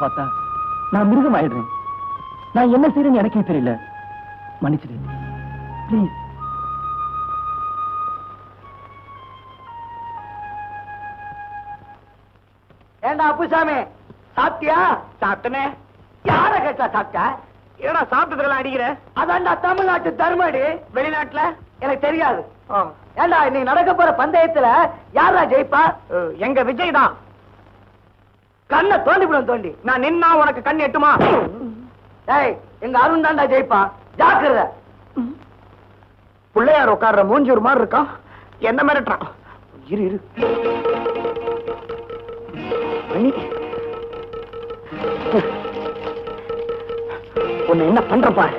பார்த்தா நான் மிருகம் ஆயிடுறேன். நான் என்ன செய்யறேன்னு எனக்கே தெரியல. மன்னிச்சிடு ப்ளீஸ். ஏண்டா அப்புசாமி, சாப்பிட்டியா? சாப்பிட்டனே. யார கேட்டா சாப்பிட்ட? ஏன்னா சாப்பிட்டதுலாம் அடிக்கிற? அதான்டா தமிழ்நாட்டு தர்மடி. வெளிநாட்டுல எனக்கு தெரியாது. ஏண்டா இன்னைக்கு நடக்க போற பந்தயத்துல யாரா ஜெயிப்பா? எங்க விஜய் தான். கண்ணை தோண்டிவிடும் தோண்டி. நான் நின்னா உனக்கு கண் எட்டுமா? ஏய், எங்க அருண் தான்டா ஜெயிப்பா. ஜாக்கிரதை. பிள்ளையார் உட்கார்ற மூஞ்சி ஒரு மாதிரி இருக்கான். என்ன மிரட்டுறான்? இரு இரு. உன்னை என்ன பண்ற பாரு.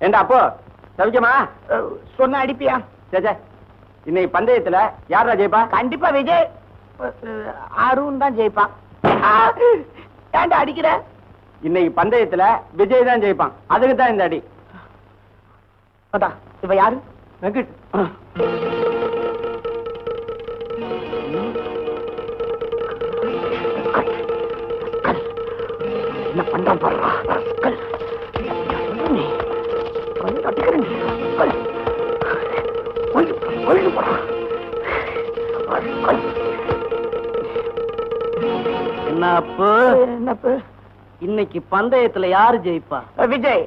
ஏண்டா அப்போ சவிக்கமா சொன்ன அடிப்பியா? இன்னைக்கு பந்தயத்துல யாரா ஜெயிப்பா? கண்டிப்பா விஜய். அருண் தான் ஜெயிப்பான். ஏண்டா அடிக்கிற? இன்னைக்கு பந்தயத்துல விஜய் தான் ஜெயிப்பான். அதுக்கு தான் இந்த அடி. இவ யாரு? வெங்கட். என்ன பண்றான் பாரு. என்னப்பு இன்னைக்கு பந்தயத்துல யாரு ஜெயிப்பா? விஜய்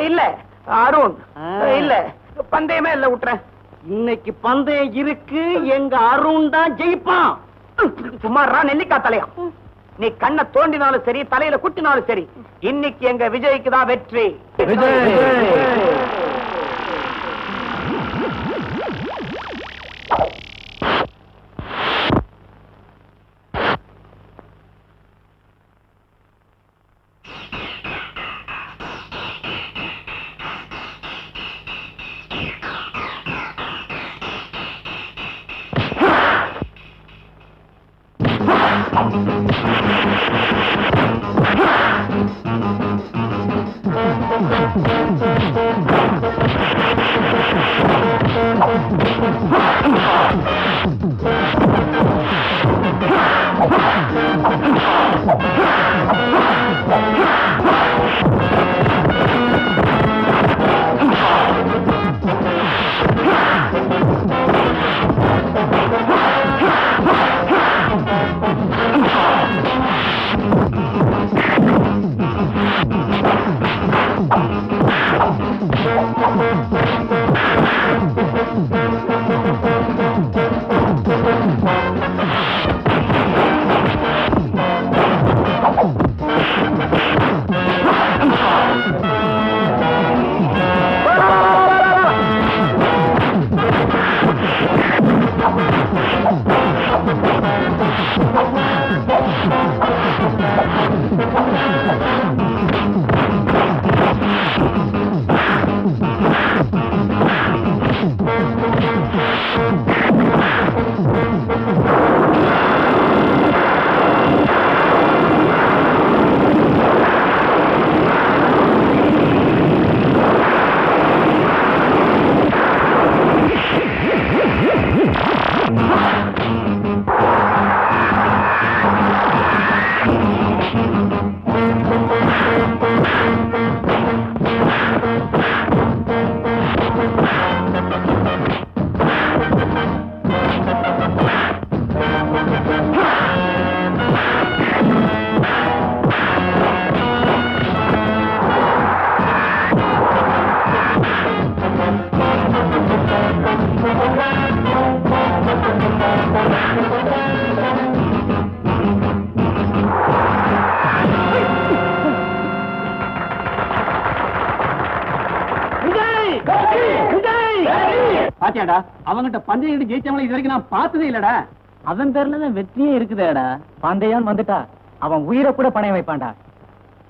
இல்ல, அருண் இல்ல. பந்தயமே இல்ல, விட்டுறேன். இன்னைக்கு பந்தயம் இருக்கு. எங்க அருண் தான் ஜெயிப்பான். சும்மாறா நெல்லிக்காய் தலையா. நீ கண்ணை தோண்டினாலும் சரி, தலையில குட்டினாலும் சரி, இன்னைக்கு எங்க விஜய்க்கு தான் வெற்றி. பாத்தியாடா, அவங்கிட்ட பந்தயம் ஜெயிச்சவங்களை இது வரைக்கும் நான் பார்த்ததே இல்லடா. அவன் பேர்லதான் வெற்றியே இருக்குதேடா. பந்தயம் வந்துட்டா அவன் உயிரை கூட பணைய வைப்பான்டா.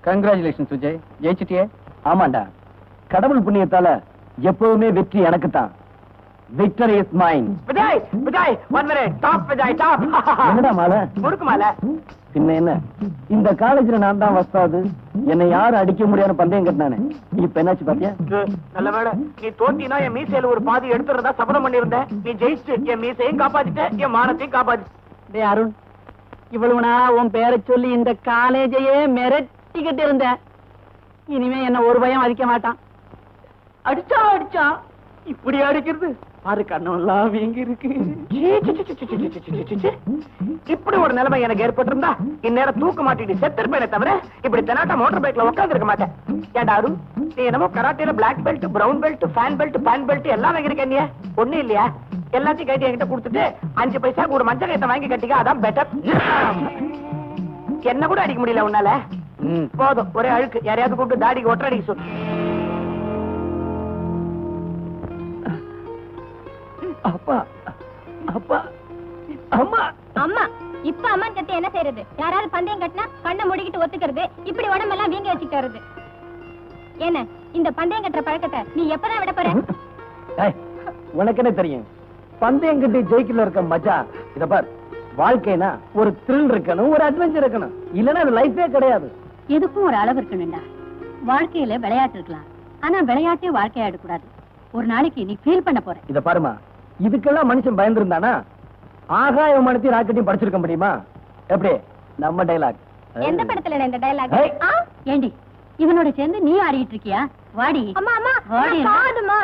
கங்க்ராச்சுலேஷன் சுஜய், ஜெயிச்சிட்டியே. ஆமாண்டா, கடவுள் புண்ணியத்தால எப்பவுமே வெற்றி எனக்கு தான். Victory is mine. Vijay 1 minute. Top Vijay top. என்னடா மாலை? முறுக்கு மாலை. பின்ன என்ன? இந்த காலேஜ்ல நான் தான் வஸ்தாது. என்னை யாரும் அடிக்க முடியாத பந்தயம் கட்டினானே. இப்ப என்னாச்சு பாத்தியா? நல்ல வேளை நீ தோத்தினா என் மீசையில ஒரு பாதி எடுத்துறதா சபதம் பண்ணியிருந்தேன். நீ ஜெயிச்சு என் மீசையும் காப்பாத்திட்ட, என் மானத்தையும் காப்பாத்திட்ட. டேய் அருண், இவ்வளவு நாளா உன் பேரை சொல்லி இந்த காலேஜையே மிரட்டிக்கிட்டு இருந்த. இனிமே என்ன ஒரு பயம் அடிக்க மாட்டான். அடிச்சா இப்படி அடிக்கிறது பாரு, கண்ணெல்லாம் வீங்கி இருக்கு. இப்படி ஒரு நிலைமை எனக்கு ஏற்பட்டிருந்தா இந்நேரம் தூக்க மாட்டிட்டு செத்துருப்பேனே தவிர இப்படி தெனாட்டா மோட்டார் பைக்ல உட்கார்ந்து இருக்க மாட்டேன். ஏண்டா அருண், நீ என்னமோ கராட்டேல black belt, brown belt, fan belt, fan belt எல்லாம் வாங்கிருக்க. நீ ஒண்ணு இல்லையா? எல்லாத்தையும் கைட்டி என்கிட்ட கொடுத்துட்டு 5 பைசாக்கு ஒரு மஞ்சள் கைத்தை வாங்கி கட்டிக்க, அதான் பெட்டர். என்ன கூட அடிக்க முடியல உன்னால. போதும், ஒரே அழுக்கு. யாரையாவது கூப்பிட்டு தாடிக்கு ஒற்றை அடிக்க சொல்லு. அப்பா அப்பா அம்மா அம்மா இப்ப அம்மா கட்டி என்ன செய்யறது? யாராவது பந்தயம் கட்டினா கண்ணை முடிக்கிட்டு ஒத்துக்கிறது, இப்படி உடம்பெல்லாம் வீங்க வச்சுட்டு வருது. என்ன இந்த பந்தயம் கட்டுற பழக்கத்தை நீ எப்பதான் விட போற? உனக்கு என்ன தெரியும்? பந்தயம் கட்டி ஜெயிக்கல இருக்க மஜா. இத பார், வாழ்க்கைனா ஒரு த்ரில் இருக்கணும், ஒரு அட்வென்ச்சர் இருக்கணும். இல்லன்னா அது லைஃபே கிடையாது. எதுக்கும் ஒரு அளவு இருக்கணும்டா. வாழ்க்கையில விளையாட்டு இருக்கலாம், ஆனா விளையாட்டே வாழ்க்கையாட கூடாது. ஒரு நாளைக்கு நீ ஃபீல் பண்ண போற. இத பாருமா, இதுக்கெல்லாம் மனுஷன் பயந்துருந்தானா ஆகாய விமானத்தையும் ராக்கெட்டையும் படிச்சிருக்க முடியுமா? எப்படி நம்ம டைலாக்? எந்த படத்துல இந்த டைலாக்? ஏண்டி இவனோட சேர்ந்து நீ ஆடிட்டு இருக்கியா? வாடி. அம்மா அம்மா வாடிமா.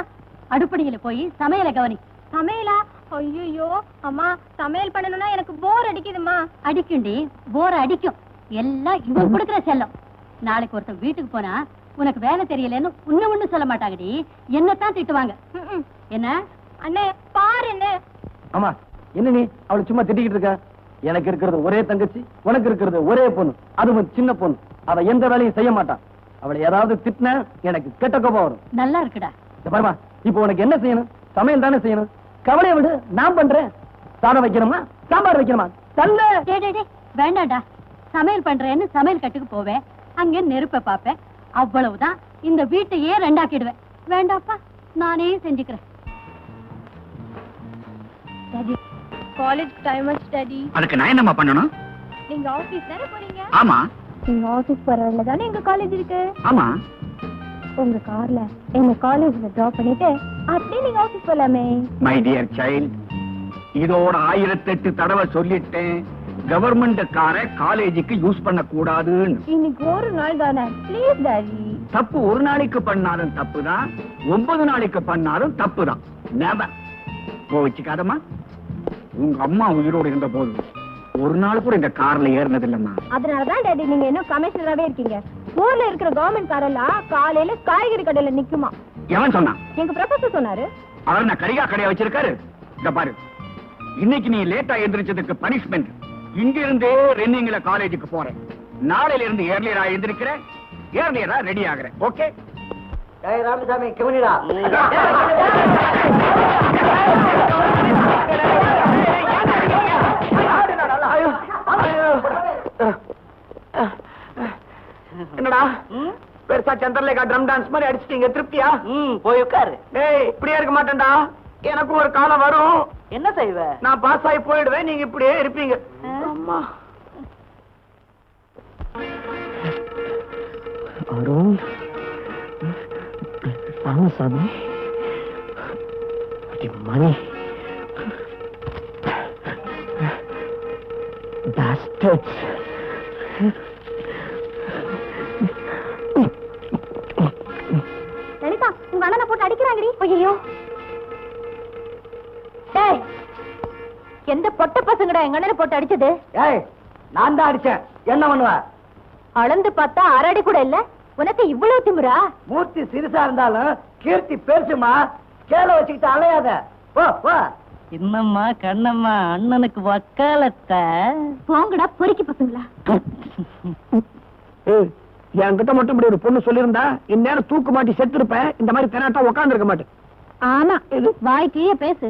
அடுப்படியில போய் சமையல கவனி. சமையலா? ஐயோ அம்மா, சமையல் பண்ணணும்னா எனக்கு போர் அடிக்குதுமா. அடிக்கும்டி, போர் அடிக்கும். எல்லாம் இவன் கொடுக்குற செல்லம். நாளைக்கு ஒருத்தர் வீட்டுக்கு போனா உனக்கு வேலை தெரியலன்னு ஒண்ணு சொல்ல மாட்டாங்கடி, என்னத்தான் திட்டுவாங்க. என்ன அண்ணே பாரு என்ன? ஆமா, என்ன நீ அவளை சும்மா திட்டிக்கிட்டு இருக்க? எனக்கு இருக்கிறது ஒரே தங்கச்சி, உனக்கு இருக்கிறது ஒரே பொண்ணு, அதுவும் சின்ன பொண்ணு. அவ எந்த வேலையும் செய்ய மாட்டான். அவளை ஏதாவது திட்டின எனக்கு கெட்ட கோபம் வரும். நல்லா இருக்குடா. பாருமா, இப்ப உனக்கு என்ன செய்யணும்? சமையல் தானே செய்யணும். கவலையை விடு, நான் பண்றேன். சாதம் வைக்கணுமா, சாம்பார் வைக்கணுமா? தல்ல. வேண்டாம்டா, சமையல் பண்றேன்னு சமையல் கட்டுக்கு போவேன், அங்கே நெருப்ப பாப்பேன், அவ்வளவுதான். இந்த வீட்டையே ரெண்டாக்கிடுவேன். வேண்டாப்பா, நானே செஞ்சுக்கிறேன். காலேஜ் டைம் ஆச்சு டாடி. அதுக்கு நான் என்னமா பண்ணணும்? நீங்க ஆபீஸ் தானே போறீங்க? ஆமா. நீங்க ஆபீஸ் போறதுல தானே எங்க காலேஜ் இருக்கு? ஆமா. உங்க கார்ல எங்க காலேஜ்ல டிராப் பண்ணிட்டு அப்படியே நீங்க ஆபீஸ் போலாமே. மை டியர் சைல்ட், இதோட 1008 தடவை சொல்லிட்டேன், கவர்மெண்ட் காரை காலேஜுக்கு யூஸ் பண்ண கூடாதுன்னு. இன்னைக்கு ஒரு நாள் தானே, ப்ளீஸ் டாடி. தப்பு ஒரு நாளைக்கு பண்ணாலும் தப்புதான், 9 நாளைக்கு பண்ணாலும் தப்புதான். நேபர் கோவிச்சுக்காதம்மா. உங்க அம்மா உயிரோடு இருந்த போது ஒரு நாள் கூட இந்த கார்ல ஏறினது இல்லம்மா. அதனாலதான் டாடி நீங்க இன்னும் கமிஷனராவே இருக்கீங்க. ஊர்ல இருக்கிற கவர்மெண்ட் காரெல்லாம் காலையில காய்கறி கடையில நிக்குமா. எவன் சொன்னான்? எங்க ப்ரொஃபசர் சொன்னாரு. அவர் நான் கரிகா கடையா வச்சிருக்காரு. இத பாரு, இன்னைக்கு நீ லேட்டா எந்திரிச்சதுக்கு பனிஷ்மெண்ட். இங்க இருந்தே ரன்னிங்ல காலேஜுக்கு போறேன். நாளையில இருந்து ஏர்லியரா எந்திரிக்கிறேன், ஏர்லியரா ரெடி ஆகுறேன். ஓகே? ராமசாமி கவனிடா. என்னடா பெருசா சந்திரலேகா ட்ரம் டான்ஸ் மாதிரி அடிச்சிட்டீங்க, திருப்தியா? போய் உட்காரு. டேய், இப்படியே இருக்க மாட்டேன்டா. எனக்கும் ஒரு காலம் வரும். என்ன செய்வ? நான் பாஸ் ஆகி போயிடுவேன், நீங்க இப்படியே இருப்பீங்க. அம்மா அருண், ராமசாமி, மணி, bastards. லலிதா, உங்க அண்ணனை போட்டு அடிக்கிறாங்கடி. ஐயோ, டேய், எந்த பொட்ட பசங்கடா எங்க அண்ணனை போட்டு அடிச்சது? ஏய், நான் தான் அடிச்சேன். என்ன பண்ணுவ? அளந்து பார்த்தா அரடி கூட இல்ல. உனக்கு இவ்வளவு திமிரா? மூர்த்தி சிறுசா இருந்தாலும் கீர்த்தி பெருசுமா. கேள வச்சுக்கிட்டு அலையாத. போ போ. என்னம்மா கண்ணம்மா, அண்ணனுக்கு வக்காலத்த. போங்கடா பொறுக்கி பசங்களா. என்கிட்ட மட்டும் இப்படி ஒரு பொண்ணு சொல்லியிருந்தா இந்நேரம் தூக்கு மாட்டி செத்து இருப்பேன். இந்த மாதிரி தெனாட்டா உட்கார்ந்து இருக்க மாட்டேன். ஆமா, வாய்க்கே பேசு,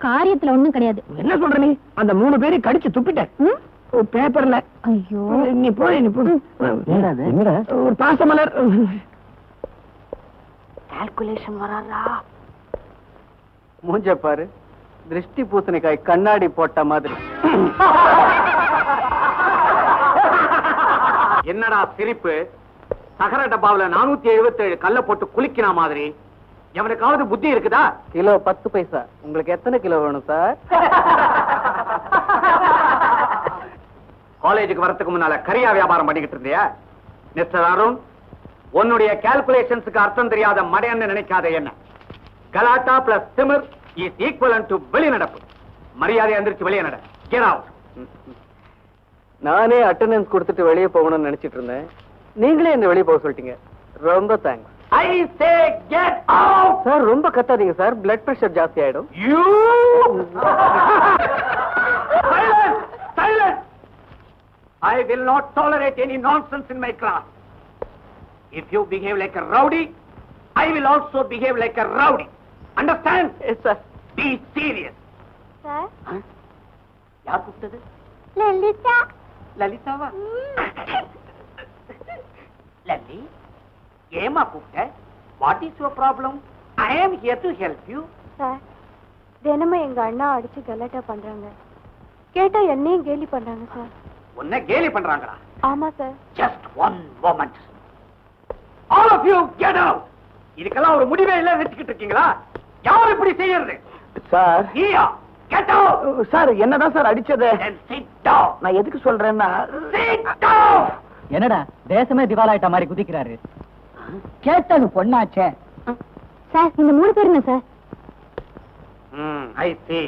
காரியத்துல ஒண்ணும் கிடையாது. என்ன சொல்ற நீ? அந்த 3 பேரையும் கடிச்சு துப்பிட்டேன் பேப்பர்ல. ஐயோ, நீ போய் நீ போய். ஒரு பாசமலர். கால்குலேஷன் வராதா? மூஞ்ச பாரு, திருஷ்டி பூசணிக்காய் கண்ணாடி போட்ட மாதிரி. என்னடா சிரிப்பு? சகர டப்பாவுல 477 கல்ல போட்டு குளிக்கிற மாதிரி. எவனுக்காவது புத்தி இருக்குதா? கிலோ 10 பைசா. உங்களுக்கு எத்தனை கிலோ வேணும் சார்? காலேஜுக்கு வரதுக்கு முன்னால கரியா வியாபாரம் பண்ணிக்கிட்டு இருந்தியா? மிஸ்டர் அருண், உன்னுடைய கால்குலேஷன்ஸுக்கு அர்த்தம் தெரியாத மடையன்னு நினைக்காத. என்ன கலாட்டா பிளஸ் திமிர் இஸ் ஈக்குவலன்ட் டு வெளிநடப்பு. மரியாதை எந்திரிச்சு வெளியே நட. Get out. நானே அட்டெண்டன்ஸ் கொடுத்துட்டு வெளியே போகணும்னு நினைச்சிட்டு இருந்தேன். நீங்களே என்ன வெளியே போக சொல்லிட்டீங்க. ரொம்ப thanks. I say get out. Sir ரொம்ப கத்தாதீங்க சார், பிளட் பிரஷர் ஜாஸ்தி ஆயிடும். You silence, silence. I will not tolerate any nonsense in my class. If you behave like a rowdy, I will also behave like a rowdy. Understand? Yes sir. Be serious. Sir, யார் கூப்பிட்டது? லலிதா. லலிதாவா? லல்லி, ஏமா கூப்பிட்ட? What is your problem? I am here to help you. Sir, தினமும் எங்க அண்ணா அடிச்சு கலாட்டா பண்றாங்க. கேட்டா என்னையும் கேலி பண்றாங்க சார். உன்னை கேலி பண்றாங்களா? ஆமா sir. Just one moment. All of you get out. இதுக்கெல்லாம் ஒரு முடிவே இல்ல வெச்சிட்டு இருக்கீங்களா? யார் இப்படி செய்யறது? சார். நீயா? Get out. சார் என்னதான் சார் அடிச்சது? Then sit down. நான் எதுக்கு சொல்றேன்னா, Sit down. என்னடா தேசமே திவாலாயிட்ட மாதிரி குதிக்கிறாரு? கேட்டது பொண்ணாச்சே. சார், இந்த 3 பேர் என்ன சார்? I see.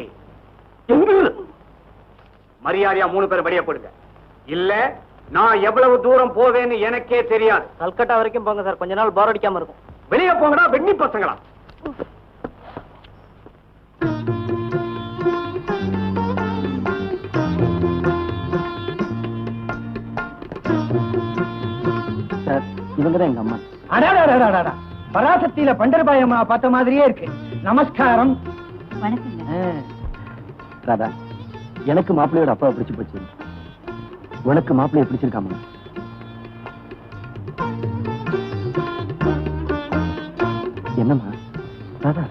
மரியாதையா 3 பேர் வெளியே போடுங்க. இல்ல நான் எவ்வளவு தூரம் போவேன்னு எனக்கே தெரியாது. கல்கட்டா வரைக்கும் போங்க சார், கொஞ்ச நாள் போர் அடிக்காம இருக்கும். வெளியே போங்கடா வெண்ணி பசங்களா. சார் இவங்கதான் எங்க அம்மா. அடாடாடாடாடா, பராசக்தியில பண்டர்பாய் அம்மா பார்த்த மாதிரியே இருக்கு. நமஸ்காரம். வணக்கங்க. ராதா, எனக்கு மாப்பிள்ளையோட அப்பாவை பிடிச்சு போச்சு. உனக்கு மாப்பிள்ளைய பிடிச்சிருக்காமா? என்னம்மா ராதா,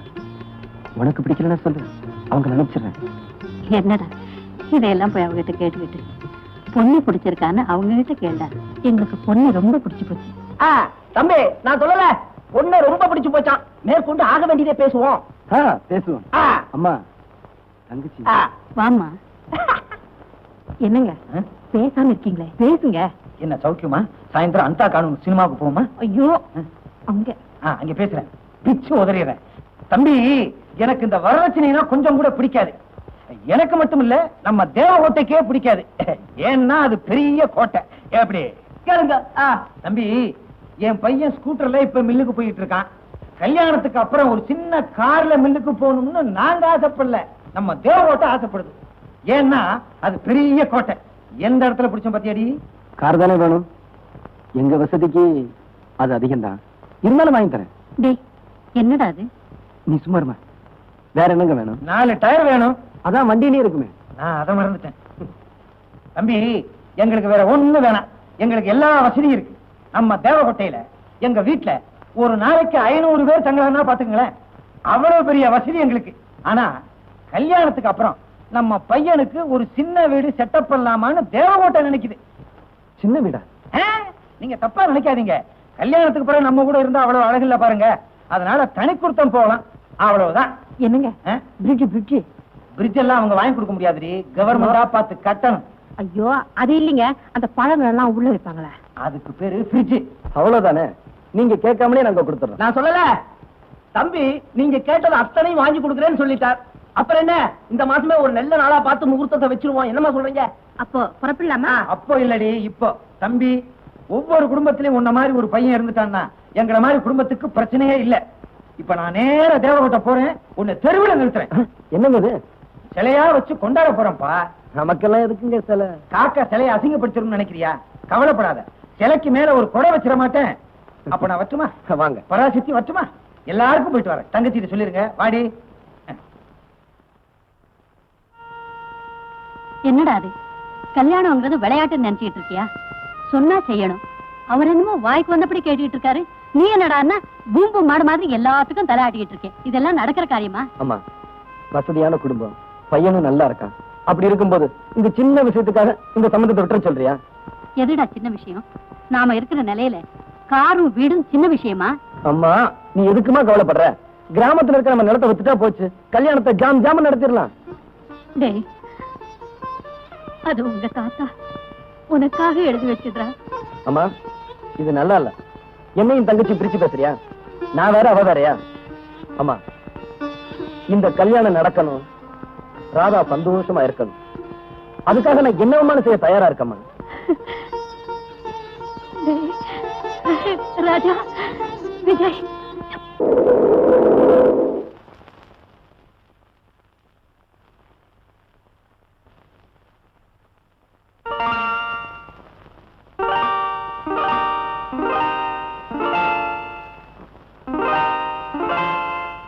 உனக்கு பிடிக்கலன்னா சொல்லு, அவங்க நினைச்சிடுறேன். என்னடா இதையெல்லாம் போய் அவங்ககிட்ட கேட்டுக்கிட்டு பொண்ணு பிடிச்சிருக்கான்னு அவங்க கிட்ட கேட்டா. எங்களுக்கு பொண்ணு ரொம்ப பிடிச்சு போச்சு. தம்பி, நான் சொல்லல, பொண்ணு ரொம்ப பிடிச்சு போச்சான். மேற்கொண்டு ஆக வேண்டியதே பேசுவோம். பேசுவோம். அம்மா தங்கச்சி. வாமா. என்னங்க பேசாம இருக்கீங்களே, பேசுங்க. என்ன சௌக்கியமா? சாயந்தரம் அந்தா காணும் சினிமாவுக்கு போமா? ஐயோ அங்க அங்க பேசுறேன், பிச்சு உதறிடுறேன். தம்பி, எனக்கு இந்த வரதட்சணைனா கொஞ்சம் கூட பிடிக்காது. எனக்கு மட்டும் இல்ல, நம்ம தேவகோட்டைக்கே பிடிக்காது. ஏன்னா அது பெரிய கோட்டை. எப்படி கேளுங்க தம்பி, என் பையன் ஸ்கூட்டர்ல இப்ப மில்லுக்கு போயிட்டு இருக்கான். கல்யாணத்துக்கு அப்புறம் ஒரு சின்ன கார்ல மில்லுக்கு போகணும்னு நாங்க ஆசைப்படல, நம்ம தேவகோட்டை ஆசைப்படுது. ஏன்னா அது பெரிய கோட்டை. எந்த இடத்துல பிடிச்சோம் பத்தியாடி? கார் தானே வேணும். எங்க வசதிக்கு அது அதிகம் தான், இருந்தாலும் வாங்கி தரேன். டேய், என்னடா அது? நீ சும்மா இருமா. வேற என்னங்க வேணும்? 4 டயர் வேணும். அதான் வண்டியிலே இருக்குமே. நான் அதை மறந்துட்டேன். தம்பி, எங்களுக்கு வேற ஒண்ணு வேணாம். எங்களுக்கு எல்லா வசதியும் இருக்கு. நம்ம தேவகோட்டையில எங்க வீட்டுல ஒரு நாளைக்கு 500 பேர் தங்கலாம்னா பாத்துங்களேன். அவ்வளவு பெரிய வசதி எங்களுக்கு. ஆனா கல்யாணத்துக்கு அப்புறம் நம்ம பையனுக்கு ஒரு சின்ன வீடு செட்டப் பண்ணலாமான்னு தேவகோட்டை நினைக்குது. சின்ன வீடா? நீங்க தப்பா நினைக்காதீங்க. கல்யாணத்துக்கு பிறகு நம்ம கூட இருந்தா அவ்வளவு அழகில்ல பாருங்க. அதனால தனி குடுத்தம் போகலாம், அவ்வளவுதான். என்னங்க பிரிட்ஜ் எல்லாம் அவங்க வாங்கி கொடுக்க முடியாது, கவர்மெண்டா பார்த்து கட்டணும். ஐயோ அது இல்லீங்க, அந்த பழங்கள் எல்லாம் உள்ள வைப்பாங்களே, அதுக்கு பேரு பிரிட்ஜ். அவ்வளவுதானே? நீங்க கேட்காமலே நாங்க கொடுத்துறோம். நான் சொல்லல தம்பி, நீங்க கேட்டது அத்தனையும் வாங்கி கொடுக்குறேன்னு சொல்லிட்டார். அப்புறம் என்ன, இந்த மாசமே ஒரு நல்ல நாளா பார்த்து முகூர்த்தத்தை வச்சிருவோம். என்னமா சொல்றீங்க? அப்போ புறப்படலாமா? அப்போ இல்லடி, இப்போ. தம்பி, ஒவ்வொரு குடும்பத்திலயும் உன்ன மாதிரி ஒரு பையன் இருந்துட்டான்னா எங்களை மாதிரி குடும்பத்துக்கு பிரச்சனையே இல்ல. இப்ப நான் நேர தேவகோட்டை போறேன், உன்னை தெருவில் நிறுத்துறேன். என்னங்க இது? சிலையா வச்சு கொண்டாட போறேன்ப்பா. நமக்கெல்லாம் எதுக்குங்க சிலை? காக்கா சிலையை அசிங்கப்படுத்திரும் நினைக்கிறியா? கவலைப்படாத, சிலைக்கு மேல ஒரு கொடை வச்சிட மாட்டேன். அப்ப நான் வச்சுமா? வாங்க. பராசக்தி வச்சுமா? எல்லாருக்கும் போயிட்டு வரேன். தங்கச்சிட்டு சொல்லிருங்க, வாடி. என்னடா அது? கல்யாணம்ங்கிறது விளையாட்டு நினைச்சிட்டு இருக்கியா? சொன்னா செய்யணும். அவர் என்னமோ வாய்க்கு வந்தபடி கேட்டுக்கிட்டு இருக்காரு. நீ என்னடான்னா பூம்பு மாடு மாதிரி எல்லாத்துக்கும் தலையாட்டிக்கிட்டு இருக்கேன். இதெல்லாம் நடக்கிற காரியமா? ஆமா, வசதியான குடும்பம், பையனும் நல்லா இருக்கான். அப்படி இருக்கும்போது இந்த சின்ன விஷயத்துக்காக இந்த சம்பந்தத்தை விட்டுற சொல்றியா? எதுடா சின்ன விஷயம்? நாம இருக்கிற நிலையில காரும் வீடும் சின்ன விஷயமா? அம்மா, நீ எதுக்குமா கவலைப்படுற? கிராமத்துல இருக்க நம்ம நிலத்தை வித்துட்டா போச்சு, கல்யாணத்தை ஜாம் ஜாம நடத்திடலாம். டேய், அது உங்க தாத்தா உனக்காக எழுதி வச்சதுடா. அம்மா, இது நல்லா இல்ல. என்னையும் தங்கச்சி பிரிச்சு பேசுறியா? நான் வேற, அவ வேறயா? அம்மா, இந்த கல்யாணம் நடக்கணும், ராதா சந்தோஷமா இருக்கணும். அதுக்காக நான் என்னவமான செய்ய தயாரா இருக்கம்மா. ராஜா, விஜய்,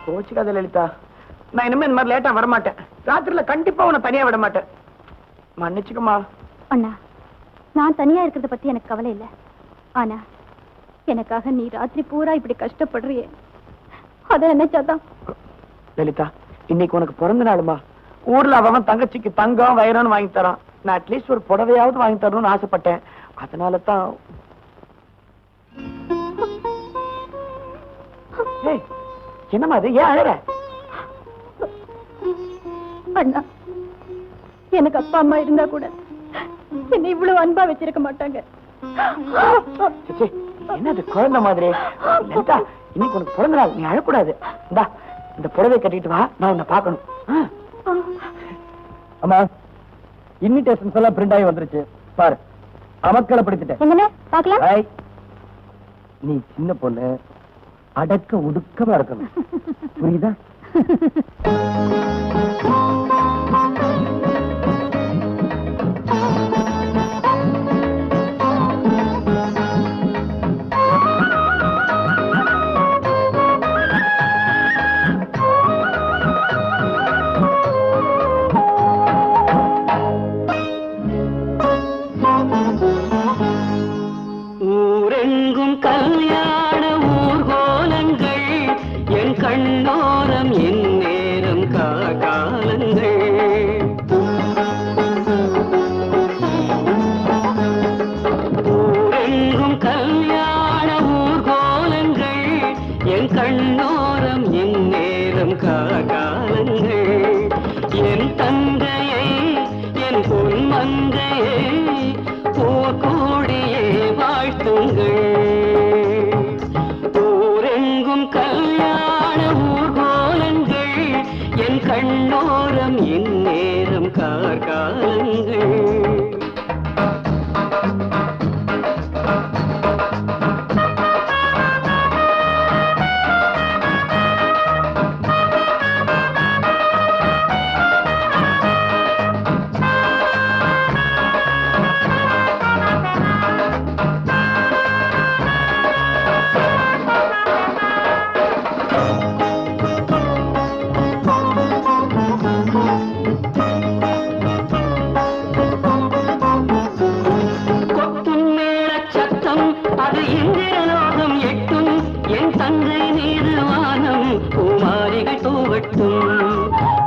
கோச்சுக்காத லலிதா, நான் இனிமே இந்த மாதிரி லேட்டா வரமாட்டேன். ராத்திரில கண்டிப்பா உன்னை தனியா விட மாட்டேன். மன்னிச்சுக்கமா. அண்ணா, நான் தனியா இருக்கிறத பத்தி எனக்கு கவலை இல்ல. ஆனா எனக்காக நீ ராத்திரி பூரா இப்படி கஷ்டப்படுறியே, அத நினைச்சாதான். லலிதா, இன்னைக்கு உனக்கு பிறந்த நாளுமா. ஊர்ல அவன் தங்கச்சிக்கு தங்கம் வைரம்னு வாங்கி தரான். நான் அட்லீஸ்ட் ஒரு புடவையாவது வாங்கி தரணும்னு ஆசைப்பட்டேன். அதனால தான். என்னமா அது? ஏன் அழற? அண்ணா, எனக்கு அப்பா அம்மா இருந்தா கூட என்னை இவ்வளவு அன்பா வச்சிருக்க மாட்டாங்க. என்னது குழந்தை மாதிரி? லலிதா, இன்னைக்கு உனக்கு பிறந்த நாள், நீ அழக்கூடாது. இந்தா, இந்த புடவை கட்டிட்டு வா, நான் உன்னை பார்க்கணும். அம்மா, இன்விடேஷன்ஸ் எல்லாம் பிரிண்ட் ஆகி வந்துருச்சு பாரு. அமக்களை படுத்திட்டேன். எங்கன்னு பாக்கலாம்? ஏய், நீ சின்ன பொண்ணு, அடக்க ஒடுக்கமா இருக்கணும், புரியுதா? ஊரெங்கும் கல்யாண ஊர்கோலங்கள், என் கண்ணோரம் என் நேரம் காலங்கள். ஊரெங்கும் கல்யாண ஊர்கோலங்கள், என் கண்ணோரம் என் நேரம் காலங்கள். என் தந்தையை என் பொன் மந்தையை போக்கூடியே வாழ்த்துங்கள். ஊரெங்கும் கல்யாண ஊர்கோலங்கள், என் கண்ணோரம் என் நேரம் காலங்கள். அது இந்திரலோகம் எட்டும், என் தந்தை மீது வானம் பூமாரிகள் தூவட்டும்.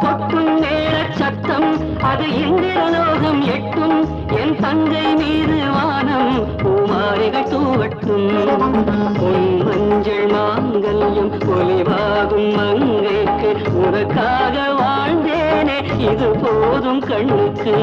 கொட்டும் நேர சத்தம் அது இந்திரலோகம் எட்டும், என் தந்தை மீது வானம் பூமாரிகள் தூவட்டும். பொன் மஞ்சள் மாங்கல்யம் ஒலிவாகும் மங்கைக்கு, உனக்காக வாழ்ந்தேனே இது போதும் கண்ணுக்கு.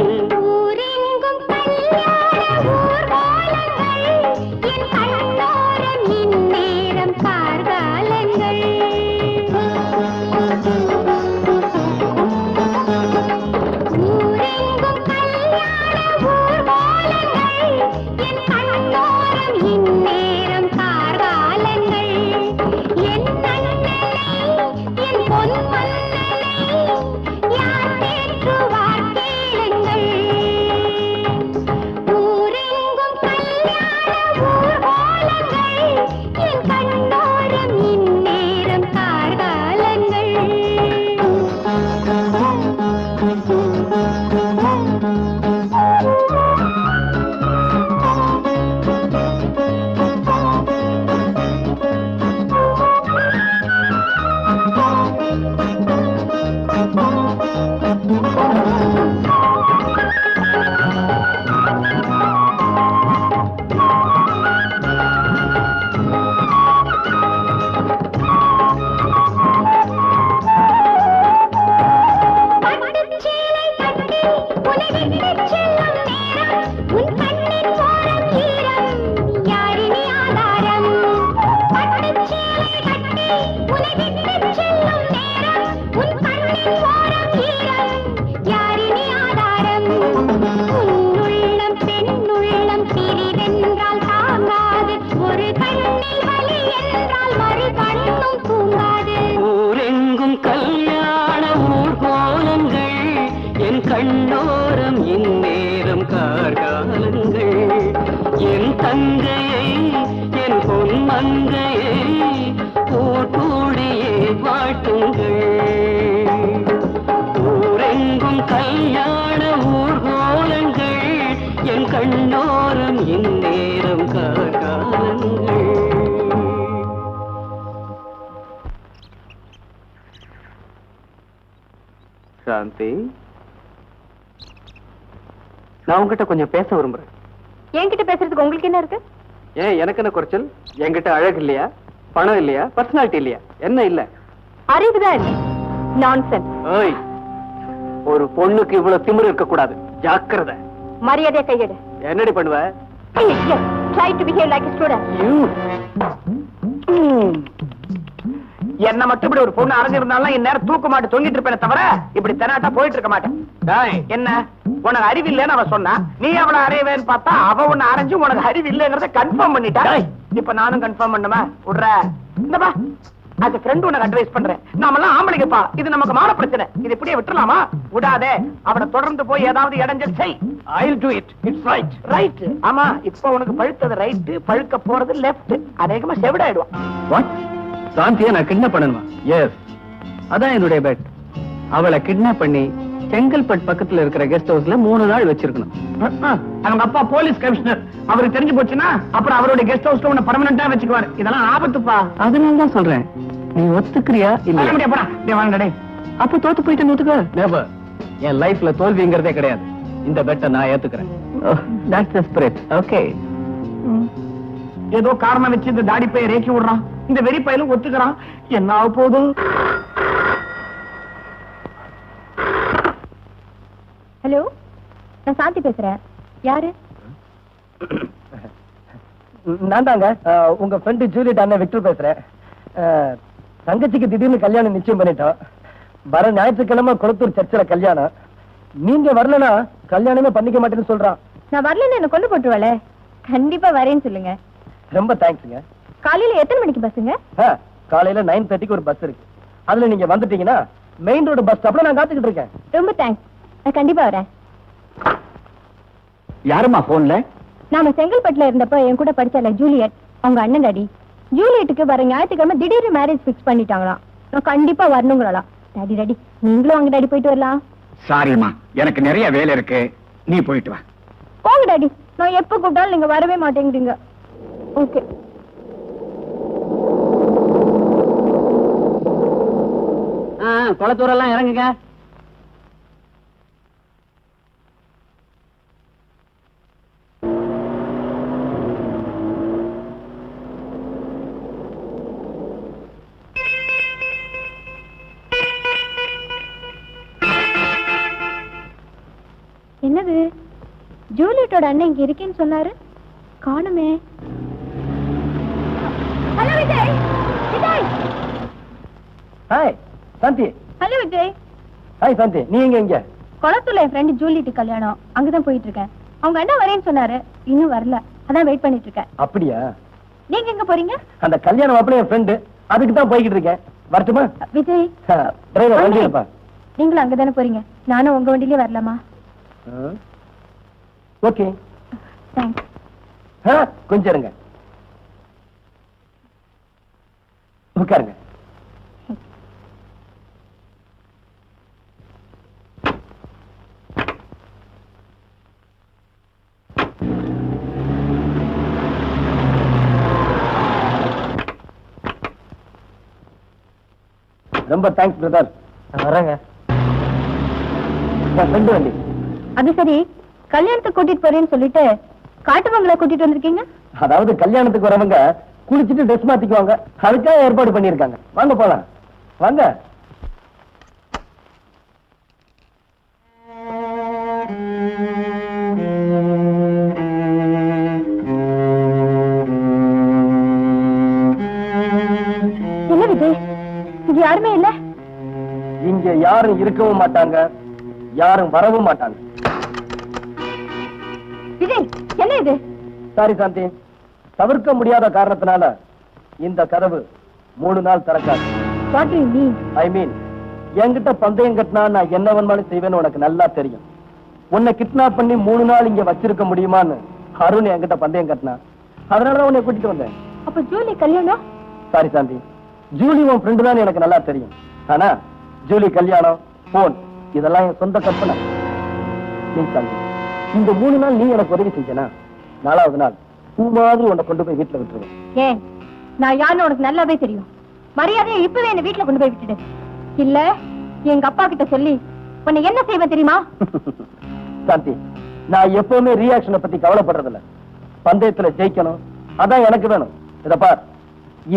பொன் மன்னனை யார் தேற்றுவார் கேளுங்கள். கார்காலங்கள் என் தங்கையை என் பொன்மங்கையை கூடியே வாழ்த்துங்கள் ஊரெங்கும் கல்யாண ஊர்கோலங்கள் என் கண்ணோரம் இந்நேரம் கார்காலங்கள். சாந்தி, நான் உங்ககிட்ட கொஞ்சம் பேச விரும்புறேன். என்கிட்ட பேசுறதுக்கு உங்களுக்கு என்ன இருக்கு? ஏன் எனக்கு என்ன குறைச்சல்? என்கிட்ட அழகு இல்லையா, பணம் இல்லையா, பர்சனாலிட்டி இல்லையா, என்ன இல்ல? அறிவுதான் நான்சென்ஸ். ஓய், ஒரு பொண்ணுக்கு இவ்வளவு திமிரு இருக்க கூடாது. ஜாக்கிரதை. மரியாதையா கையெடு. என்னடி பண்ணுவ? Try to behave like a student. என்ன மட்டும் இப்படி ஒரு பொண்ணு அரைஞ்சிருந்தாலும் இந்நேரம் தூக்க மாட்டு தொங்கிட்டு இருப்பேன் தவிர இப்படி தெனாட்டா போயிட்டு இருக்க மாட்டேன். என்ன உனக்கு அறிவு இல்லன்னு அவ சொன்னா, நீ அவளை அறையவேன்னு பார்த்தா அவ உன்னை அரைஞ்சு உனக்கு அறிவு இல்லைங்கிறத கன்ஃபார்ம் பண்ணிட்டா. இப்ப நானும் கன்ஃபார்ம் பண்ணுமா? விடுற இந்தப்பா, அது ஃப்ரெண்ட் உனக்கு அட்வைஸ் பண்றேன். நாமெல்லாம் ஆம்பளைங்கப்பா, இது நமக்கு மான பிரச்சனை. இது இப்படியே விட்டுலாமா? விடாதே, அவனை தொடர்ந்து போய் ஏதாவது இடைஞ்சல் செய். I'll do it. It's right. Right. ஆமா, இப்ப உனக்கு பழுத்தது ரைட், பழுக்க போறது லெஃப்ட். அநேகமா செவிடாயிடுவான். வாட்? சாந்தியை நான் கிட்னாப் பண்ணணுமா? எஸ், அதான் என்னுடைய பெட். அவளை கிட்னாப் பண்ணி செங்கல்பட்டு பக்கத்துல இருக்கிற கெஸ்ட் ஹவுஸ்ல 3 நாள் வச்சிருக்கணும். அவங்க அப்பா போலீஸ் கமிஷனர். அவருக்கு தெரிஞ்சு போச்சுன்னா அப்புறம் அவருடைய கெஸ்ட் ஹவுஸ்ல உன்னை பெர்மனண்டா வச்சுக்குவார். இதெல்லாம் ஆபத்துப்பா. அதனால தான் சொல்றேன், நீ ஒத்துக்கிறியா இல்லையா? அப்ப தோத்து போயிட்டு ஒத்துக்க. நெவர். என் லைஃப்ல தோல்விங்கிறதே கிடையாது. இந்த பெட்டை நான் ஏத்துக்கிறேன். That's the spirit. ஓகே. ஏதோ காரணம் வச்சு இந்த தாடி பைய ரேக்கி விடுறான். இந்த வெறி பையலும் ஒத்துக்கிறான். என்ன ஆக போதும்? ஹலோ, நான் சாந்தி பேசுறேன். யாரு? நான் தாங்க உங்க ஃப்ரெண்டு ஜூலியட் அண்ணன் விக்டர் பேசுறேன். தங்கச்சிக்கு திடீர்னு கல்யாணம் நிச்சயம் பண்ணிட்டோம். வர ஞாயிற்றுக்கிழமை கொளத்தூர் சர்ச்சில் கல்யாணம். நீங்க வரலனா கல்யாணமே பண்ணிக்க மாட்டேன்னு சொல்றான். நான் வரலன்னு என்ன கொண்டு போட்டுவாளே. கண்டிப்பா வரேன்னு சொல்லுங்க. ரொம்ப தேங்க்ஸ்ங்க. காலையில எத்தனை மணிக்கு பஸ்ஸுங்க? காலையில 9:30க்கு ஒரு பஸ் இருக்கு. அதுல நீங்க வந்துட்டீங்கன்னா மெயின் ரோடு பஸ் ஸ்டாப்ல நான் காத்துக்கிட்டு இருக்கேன். ரொம்ப தேங்க்ஸ், நான் கண்டிப்பா வரேன். யாருமா போன்ல? நாம செங்கல்பட்டுல இருந்தப்ப என் கூட படிச்சால ஜூலியட், அவங்க அண்ணன் டாடி. ஜூலியட்டுக்கு வர ஞாயிற்றுக்கிழமை திடீர்னு மேரேஜ் பிக்ஸ் பண்ணிட்டாங்களாம். நான் கண்டிப்பா வரணுங்களாம். டாடி டாடி, நீங்களும் அவங்க டாடி போயிட்டு வரலாம். சாரிம்மா, எனக்கு நிறைய வேலை இருக்கு, நீ போயிட்டு வா. போங்க டாடி, நான் எப்ப கூப்பிட்டாலும் நீங்க வரவே மாட்டேங்கிறீங்க. ஓகே. குளத்தூரெல்லாம் இறங்குங்க. என்னது, ஜூலியட்டோட அண்ணன் இங்க இருக்கேன்னு சொன்னாரு, காணுமே. ஹலோ விஜய். விஜய். ஹாய் சாந்தி. ஹலோ விஜய். ஹாய் சாந்தி, நீ எங்க? குளத்தூர்ல என் ஃப்ரெண்ட் ஜூலியட் கல்யாணம், அங்கதான் போயிட்டு இருக்கேன். அவங்க அண்ணன் வரேன்னு சொன்னாரு, இன்னும் வரல. அதான் வெயிட் பண்ணிட்டு இருக்கேன். அப்படியா? நீங்க எங்க போறீங்க? அந்த கல்யாணம் அப்படி என் ஃப்ரெண்டு, அதுக்கு தான் போய்கிட்டு இருக்கேன். வரட்டுமா? விஜய், டிரைவர் வண்டி இருப்பா. நீங்களும் அங்கதானே போறீங்க, நானும் உங்க வண்டியிலே வரலாமா? Okay thanks. கொஞ்சம் இருங்க, உட்காருங்க. ரொம்ப தேங்க்ஸ் பிரதர். வரேங்க. ஃப்ரெண்டு வண்டி. அது சரி, கல்யாணத்துக்கு கூட்டிட்டு போறேன்னு சொல்லிட்டு காட்டுமங்கல கூட்டிட்டு வந்திருக்கீங்க? அதாவது கல்யாணத்துக்கு வரவங்க குளிச்சுட்டு ட்ரெஸ் மாத்திக்குவாங்க, அதுக்காக ஏற்பாடு பண்ணிருக்காங்க. வாங்க போலாம், வாங்க. என்ன விஜய், இங்க யாருமே இல்ல? இங்க யாரும் இருக்கவும் மாட்டாங்க, யாரும் வரவும் மாட்டாங்க. விஜய், என்ன இது? சாரி சாந்தி, தவிர்க்க முடியாத காரணத்தினால இந்த கதவு 3 நாள் திறக்காது. What do you mean? ஐ மீன், என்கிட்ட பந்தயம் கட்டினா நான் என்ன வேணுமாலும் செய்வேன்னு உனக்கு நல்லா தெரியும். உன்னை கிட்னாப் பண்ணி 3 நாள் இங்க வச்சிருக்க முடியுமான்னு அருண் என்கிட்ட பந்தயம் கட்டினா. அதனாலதான் உன்னை கூட்டிட்டு வந்தேன். அப்ப ஜூலி கல்யாணம்? சாரி சாந்தி, ஜூலி உன் ஃப்ரெண்டு தான் எனக்கு நல்லா தெரியும். ஆனா ஜூலி கல்யாணம், போன் இதெல்லாம் என் சொந்த கற்பனை. நீ சாந்தி, இந்த 3 நாள் நீ எனக்கு உதவி செஞ்சனா 4வது நாள் பூ மாதிரி உன்னை கொண்டு போய் வீட்டுல விட்டுருவேன். ஏன், நான் யாருன்னு உனக்கு நல்லாவே தெரியும். மரியாதையை இப்பவே என்ன வீட்டுல கொண்டு போய் விட்டுடு. இல்ல எங்க அப்பா கிட்ட சொல்லி உன்னை என்ன செய்வேன் தெரியுமா? சாந்தி, நான் எப்பவுமே ரியாக்ஷனை பத்தி கவலைப்படுறதில்ல. பந்தயத்துல ஜெயிக்கணும், அதான் எனக்கு வேணும். இத பார்,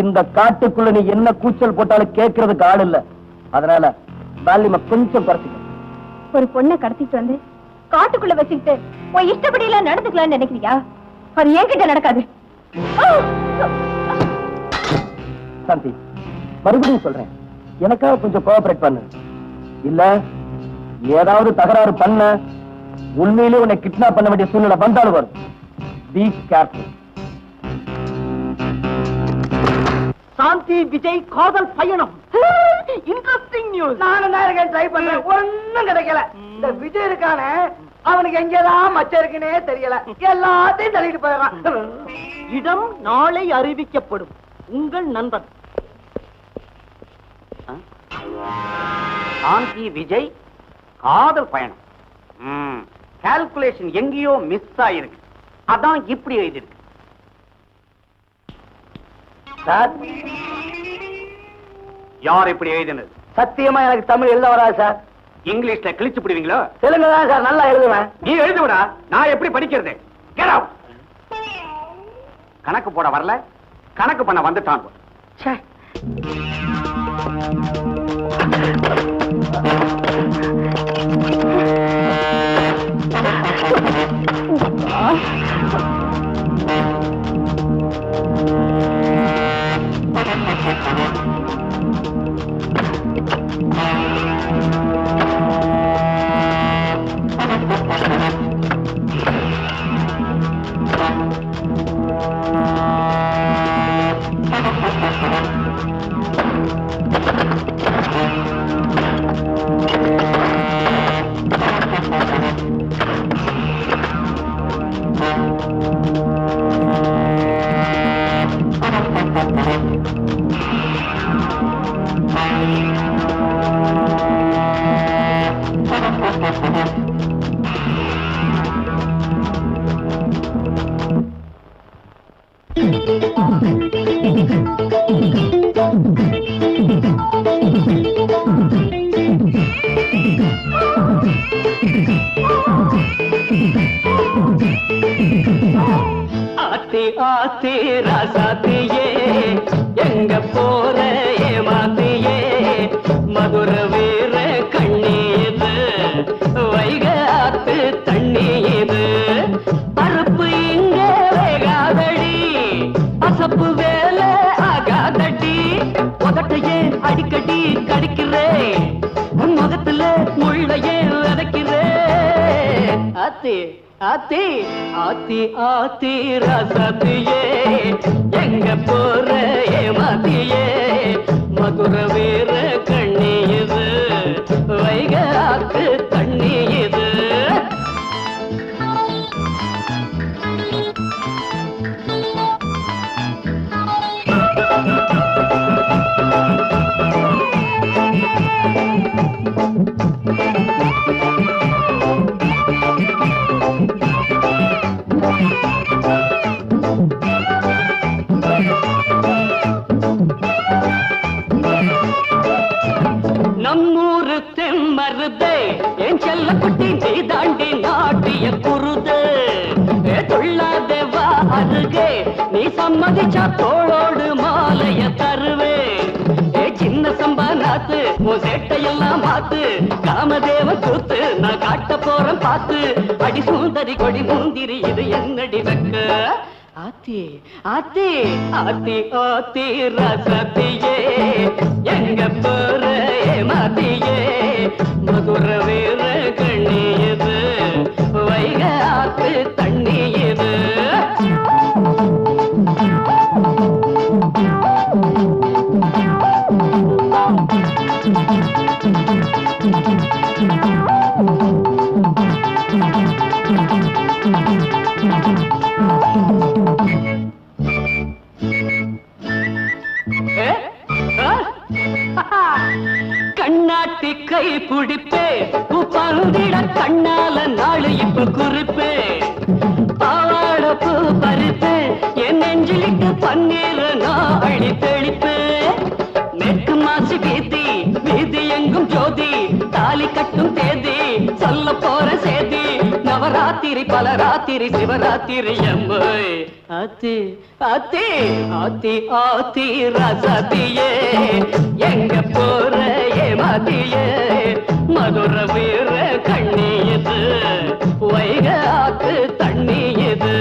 இந்த காட்டுக்குள்ள நீ என்ன கூச்சல் போட்டாலும் கேட்கறதுக்கு ஆள் இல்ல. அதனால வால்யூமை கொஞ்சம் குறைச்சிக்க. ஒரு பொண்ணை கடத்திட்டு வந்து காட்டுக்குள்ள வச்சுக்கிட்டு உன் இஷ்டப்படி எல்லாம் நடந்துக்கலாம்னு நினைக்கிறியா? அது என்கிட்ட நடக்காது. சாந்தி, மறுபடியும் சொல்றேன், எனக்காக கொஞ்சம் கோஆபரேட் பண்ணு. இல்ல ஏதாவது தகராறு பண்ண உண்மையிலே உன்னை கிட்னாப் பண்ண வேண்டிய சூழ்நிலை வந்தாலும் வரும். Be careful. சாந்தி விஜய் காதல் பயணம். Interesting news. நானும் தான் இருக்கேன், ட்ரை பண்றேன், ஒண்ணும் கிடைக்கல. இந்த விஜய் இருக்கானே, அவனுக்கு எங்கதான் மச்சம் இருக்குன்னே தெரியல, எல்லாத்தையும் தள்ளிட்டு போயிடறான். இடம் நாளை அறிவிக்கப்படும். உங்கள் நண்பன் சாந்தி விஜய் காதல் பயணம். கால்குலேஷன் எங்கேயோ மிஸ் ஆயிருக்கு. அதான் இப்படி எழுதிருக்கு. சார், யார் இப்படி எழுதினது? சத்தியமா எனக்கு தமிழ் எழுத வராது சார். இங்கிலீஷ்ல கிழிச்சு போடுவீங்களோ? தெலுங்கு தான் சார் நல்லா எழுதுவேன். நீ எழுதுவடா, நான் எப்படி படிக்கிறது? Get out. கணக்கு போட வரல, கணக்கு பண்ண வந்துட்டான். ஆத்தி ஆத்தி ராசாத்தியே, எங்க போற ஏமாத்தியே, மதுர வீர கண்ணீது, வைக ஆத்து தண்ணீது, பருப்பு இங்க வேகாதடி, பசப்பு வேலை ஆகாதடி, உதட்டையே அடிக்கடி கடிக்கிறே, முகத்துல முள்ளையே விதைக்கிறே. ஆத்தி ஆத்தி ஆத்தி ஆத்தி ரசத்தியே, எங்க போற ஏமாத்தியே, மதுர வீர கண்ணீது, வைகாத்து தண்ணீது. நம்மூரு தெம்மருதே, என் செல்ல குட்டி நீ தாண்டி நாட்டிய குருது, துள்ளாதே வா அருகே, நீ சம்மதிச்சா தோளோடு மாலைய தருவே, சின்ன சம்பா நாத்து உன் சேட்டையெல்லாம் மாத்து, காமதேவ கூத்து நான் காட்ட போறேன் பார்த்து, அடி சுந்தரி கொடி முந்திரி இது என்னடி வெக்க. ஆத்தி ஆத்தி ஆத்தி ஆத்தி ரசத்தியே, எங்க போற ஏமாத்தியே, மதுர வீர கண்ணீது, வைகாத்து தண்ணீது. கண்ணாட்டி கை பிடிப்பே பந்திட கண்ணால நாளு இப்ப குறிப்பே பாவாட பூ பறிப்பே என் நெஞ்சிலிட்டு பன்னீர் நான் அழி தெளிப்பே மேற்கு மாசி வீதி வீதி எங்கும் ஜோதி தாலி கட்டும் தேதி சொல்ல போற சேதி நவராத்திரி பல ராத்திரி சிவராத்திரி எம்மை ஆத்தி ஆத்தி ஆத்தி ஆத்தி ராசாத்தியே எங்க போற ஏமாத்தியே மதுர வீர கண்ணி இது வைகாத்து தண்ணி இது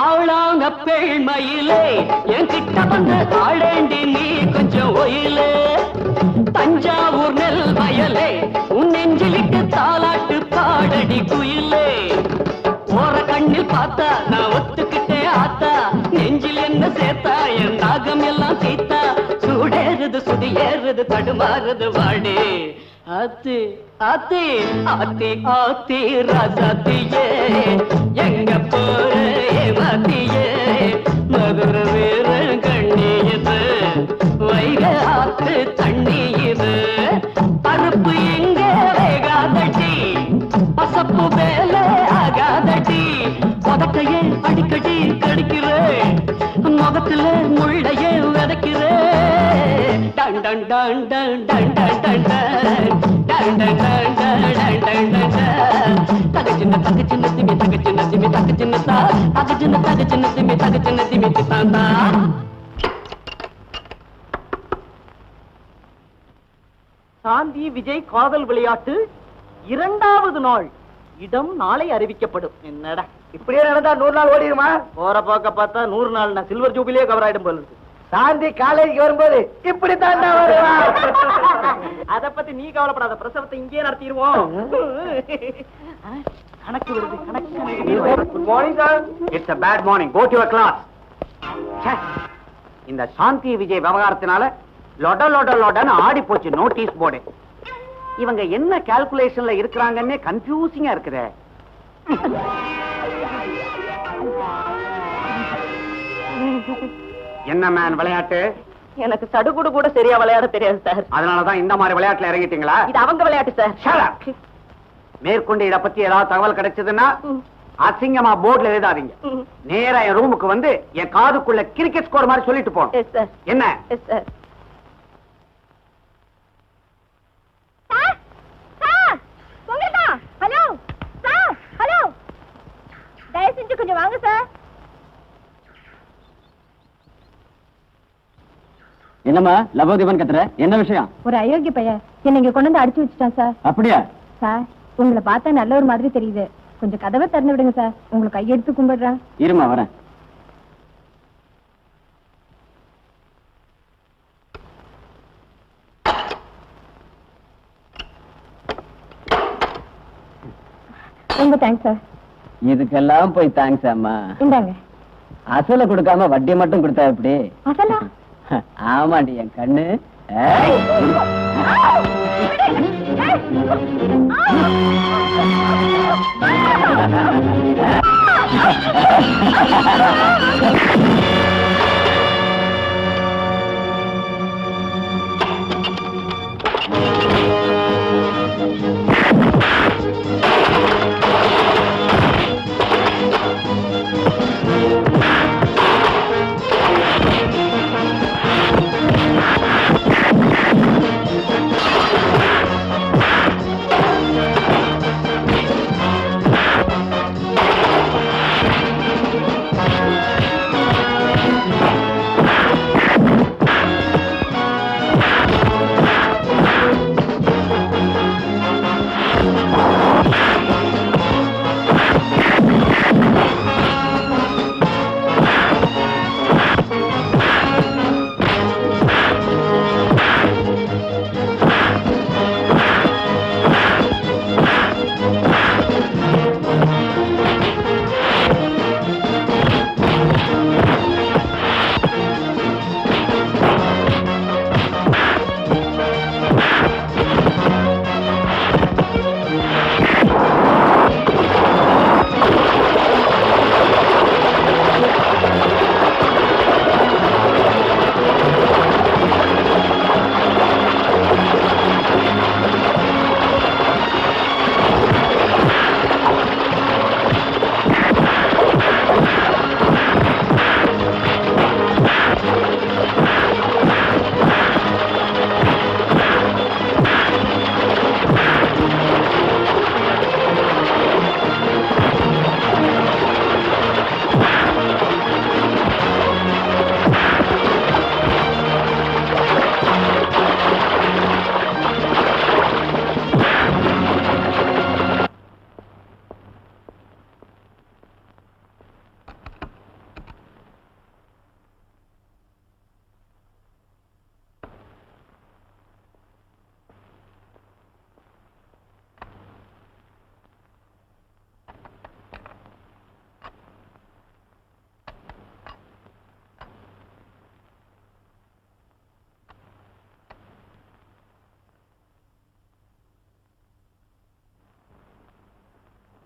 அவளாங்க பெண்மையிலே என்கிட்ட வந்து ஆளேண்டி நீ கொஞ்சம் ஒயிலே தஞ்சாவூர் நெல் வயலே உன் நெஞ்சிலிட்டு தாலாட்டு பாடடி குயிலே போற கண்ணில் பார்த்தா நான் ஒத்துக்கிட்டே ஆத்தா நெஞ்சில் என்ன சேர்த்தா என் தாகம் எல்லாம் சீத்தா சூடேறுது சுதி ஏறுது தடுமாறுது வாடே ஆத்தி ஆத்தி ஆத்தி ஆத்தி ராசாத்தியே எங்க போற ஏமாத்தியே மதுர வீர கண்ணியது வைகாத்து தண்ணி இது பருப்பு எங்க வேகாதடி பசப்பு வேலை ஆகாதடி உதட்டையே அடிக்கடி கடிக்கிறேன் முகத்துல முள்ளையே விதைக்கிறேன் டன் டன் டன் டன் டன் டன் டன் டன் டன் டன் டன் டன் டன் தக சின்ன திமி தக சின்ன திமி தக சின்ன தா தக சின்ன திமி தாந்தா சாந்தி விஜய் காதல் விளையாட்டு 2வது நாள் இடம் நாளை அறிவிக்கப்படும் என்னடா இப்படியே நடந்தா 100 நாள் ஓடிடுமா? போற போக்க பார்த்தா 100 நாள் நான் சில்வர் ஜூபிலியே கவர் ஆயிடும் போல இருக்கு. சாந்தி காலேஜுக்கு வரும்போது இப்படி தாண்டா வருவா. அத பத்தி நீ கவலைப்படாத, பிரசவத்தை இங்கே நடத்திடுவோம். கணக்கு வருது கணக்கு. Good morning sir. It's a bad morning. Go to your class. இந்த சாந்தி விஜய் விவகாரத்தினால லொட லொட லொடன்னு ஆடி போச்சு நோட்டீஸ் போர்டு. இவங்க என்ன கால்குலேஷன்ல இருக்கிறாங்கன்னு கன்ஃபியூசிங்கா இருக்குதே. என்ன மேன் விளையாட்டு? எனக்கு சடுகுடு கூட சரியா விளையாட தெரியாது சார். அதனாலதான் இந்த மாதிரி விளையாட்டுல இறங்கிட்டீங்களா? இது அவங்க விளையாட்டு சார். மேற்கொண்டு இத பத்தி ஏதாவது தகவல் கிடைச்சதுன்னா அசிங்கமா போர்ட்ல எழுதாதீங்க. நேரா என் ரூமுக்கு வந்து என் காதுக்குள்ள கிரிக்கெட் ஸ்கோர் மாதிரி சொல்லிட்டு போகணும். என்ன? ஹலோ சார், ஹலோ, தயவு செஞ்சு கொஞ்சம் வாங்க சார். என்னம்மா லபோதிபன் கத்துற? என்ன விஷயம்? ஒரு அயோக்கிய பையன் என்ன இங்க கொண்டு வந்து அடிச்சு வச்சுட்டான் சார். அப்படியா? சார், உங்களை பார்த்தா நல்ல ஒரு மாதிரி தெரியுது. கொஞ்சம் கதவை திறந்து விடுங்க சார். உங்களுக்கு கையெடுத்து கும்பிடுறேன். இருமா வரேன். ரொம்ப தேங்க்ஸ் சார். இதுக்கெல்லாம் போய் தேங்க்ஸ் அம்மா. இந்தாங்க. அசல கொடுக்காம வட்டி மட்டும் கொடுத்தா எப்படி? அசலா? ஆமாண்டி என் கண்ணு.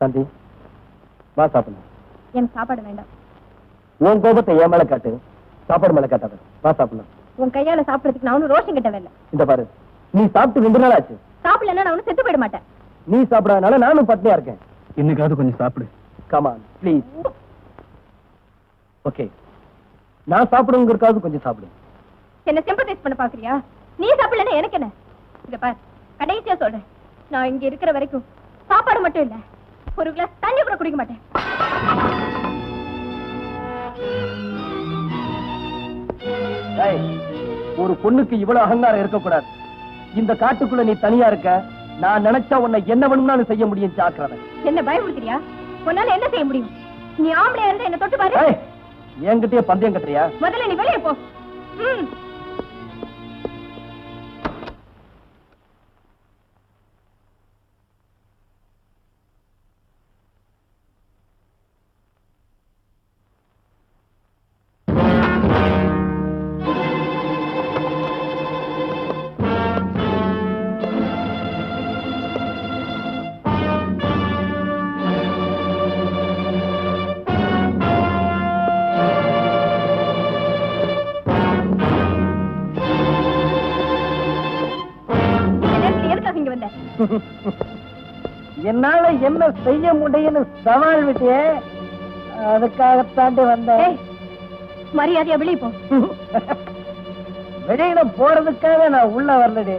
சாந்தி வா சாப்பிடலாம். எனக்கு சாப்பாடு வேண்டாம். உன் கோபத்தை என் மேல காட்டு, சாப்பாடு மேல காட்டாத. வா சாப்பிடலாம். உன் கையால சாப்பிடறதுக்கு நான் ஒன்னும் ரோஷம் கிட்ட வரல. இந்த பாரு, நீ சாப்பிட்டு 2 நாள் ஆச்சு. சாப்பிடலன்னா நான் ஒன்னும் செத்து போயிட மாட்டேன். நீ சாப்பிடாதனால நானும் பட்னியா இருக்கேன். இன்னைக்காவது கொஞ்சம் சாப்பிடு. Come on please. ஓகே, நான் சாப்பிடுங்கிறதுக்காவது கொஞ்சம் சாப்பிடு. என்ன சிம்பத்தைஸ் பண்ண பாக்குறியா? நீ சாப்பிடலன்னா எனக்கு என்ன? இத பாரு, கடைசியா சொல்றேன், நான் இங்க இருக்கிற வரைக்கும் சாப்பாடு மட்டும் இல்ல, ஒரு கிளாஸ் தண்ணி கூட குடிக்க மாட்டேன். ஒரு பொண்ணுக்கு இவ்வளவு அகங்காரம் இருக்கக்கூடாது. இந்த காட்டுக்குள்ள நீ தனியா இருக்க, நான் நினைச்சா உன்னை என்ன வேணும்னாலும் செய்ய முடியும். ஜாக்கிரதை. என்ன பயமுறுத்துறியா? உன்னால என்ன செய்ய முடியும்? நீ ஆம்பளையா இருந்து என்ன தொட்டு பாரு. என்கிட்டயே பந்தயம் கட்டுறியா? முதல்ல நீ வெளியே போ. என்னால என்ன செய்ய முடியும்னு சவால் விட்டியே, அதுக்காகத்தாண்டி வந்தேன். மரியாதையா வெளியே போ. வெளியில போறதுக்காக நான் உள்ள வரலடி.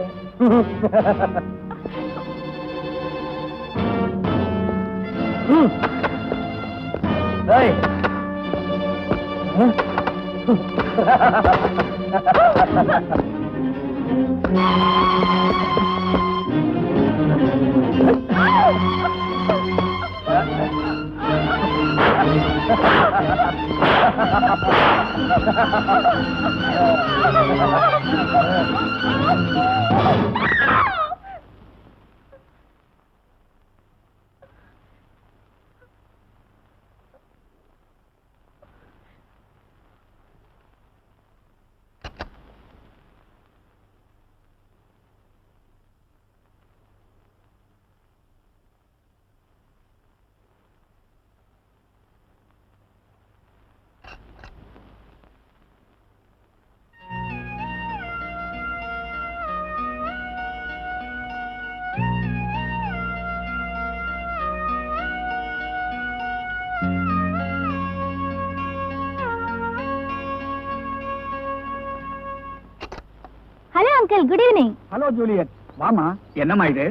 Uncle, good evening. Hello Juliet, வாமா. என்னம்மா இது,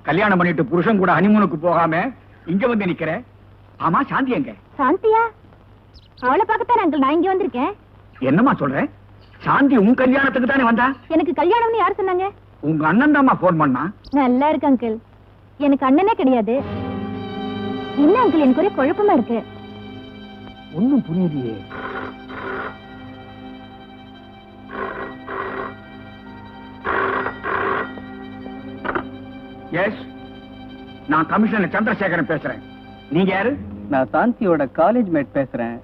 கல்யாணம் பண்ணிட்டு புருஷன் கூட ஹனிமூனுக்கு போகாம இங்க வந்து நிக்கிற? ஆமா, சாந்தி எங்க? சாந்தியா? அவளை பார்க்கத்தான் அங்கிள் நான் இங்க வந்திருக்கேன். என்னம்மா சொல்ற? சாந்தி உன் கல்யாணத்துக்கு தானே வந்தா? எனக்கு கல்யாணம்னு யார் சொன்னாங்க? உங்க அண்ணன் தாம்மா போன் பண்ணா. நல்லா இருக்கு அங்கிள், எனக்கு அண்ணனே கிடையாது. என்ன அங்கிள், எனக்கு ஒரே குழப்பமா இருக்கு. ஒண்ணும் புரியலையே. எஸ், நான் கமிஷனர் சந்திரசேகரன் பேசுறேன். நீங்க யாரு? நான் சாந்தியோட காலேஜ் மேட் பேசுறேன்.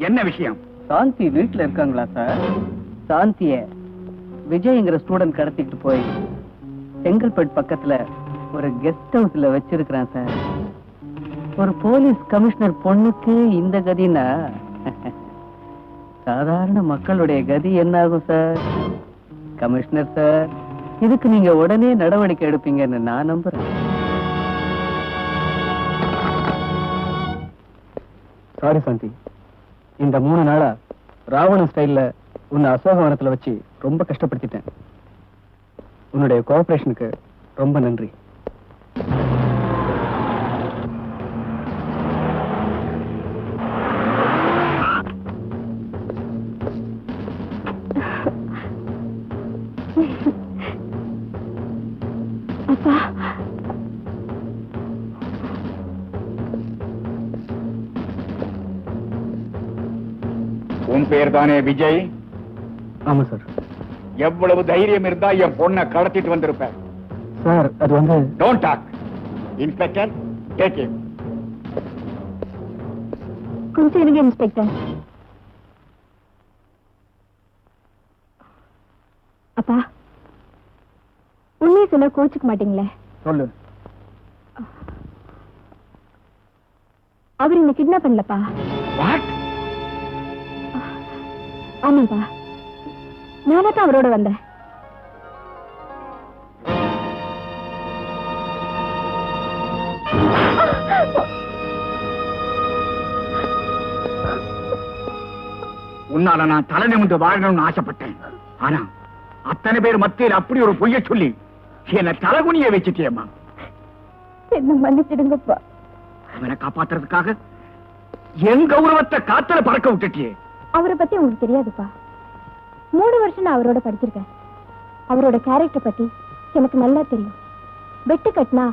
என்ன விஷயம்? சாந்தி வீட்டுல இருக்காங்களா சார்? சாந்திய விஜய்ங்கிற ஸ்டூடெண்ட் கடத்திட்டு போய் செங்கல்பட்டு பக்கத்துல ஒரு கெஸ்ட் ஹவுஸ்ல வச்சிருக்கிறேன் சார். ஒரு போலீஸ் கமிஷனர் பொண்ணுக்கு இந்த கதினா சாதாரண மக்களுடைய கதி என்ன ஆகும் சார்? கமிஷனர் சார், இதுக்கு நீங்க உடனே நடவடிக்கை எடுப்பீங்கன்னு நான் நம்புறேன். சாரி சாந்தி, இந்த 3 நாளா ராவண ஸ்டைல்ல உன்னை அசோகவனத்துல வச்சு ரொம்ப கஷ்டப்படுத்திட்டேன். உன்னுடைய கோஆபரேஷனுக்கு ரொம்ப நன்றி. அப்பா, உன் பேர் தானே விஜய்? ஆமா சார். எவ்வளவு தைரியம் இருந்தா என் பொண்ணை கடத்திட்டு வந்திருப்ப? சார், அது வந்து don't talk. Inspector, take him. கொஞ்சம் இருங்க இன்ஸ்பெக்டர். அப்பா, உண்மையை சொன்னா கோச்சுக்க மாட்டீங்களே? சொல்லு. அவர் என்ன கிட்னாப் பண்ணலப்பா. ஆமாப்பா, நானே தான் அவரோட வந்தேன். உன்னால நான் தலை நிமிர்ந்து வாழணும்னு ஆசைப்பட்டேன். ஆனா அத்தனை பேர் மத்தியில் அப்படி ஒரு பொய்ய சொல்லி என்ன தலைகுனிய வச்சுட்டியம்மா. என்ன மன்னிச்சிடுங்கப்பா. அவனை காப்பாத்துறதுக்காக என் கௌரவத்தை காத்துல பறக்க விட்டுட்டியே. அவரை பத்தி உங்களுக்கு தெரியாதுப்பா. 3 வருஷம் நான் அவரோட படிச்சிருக்கேன். அவரோட கேரக்டர் பத்தி எனக்கு நல்லா தெரியும். வெட்டு கட்டினா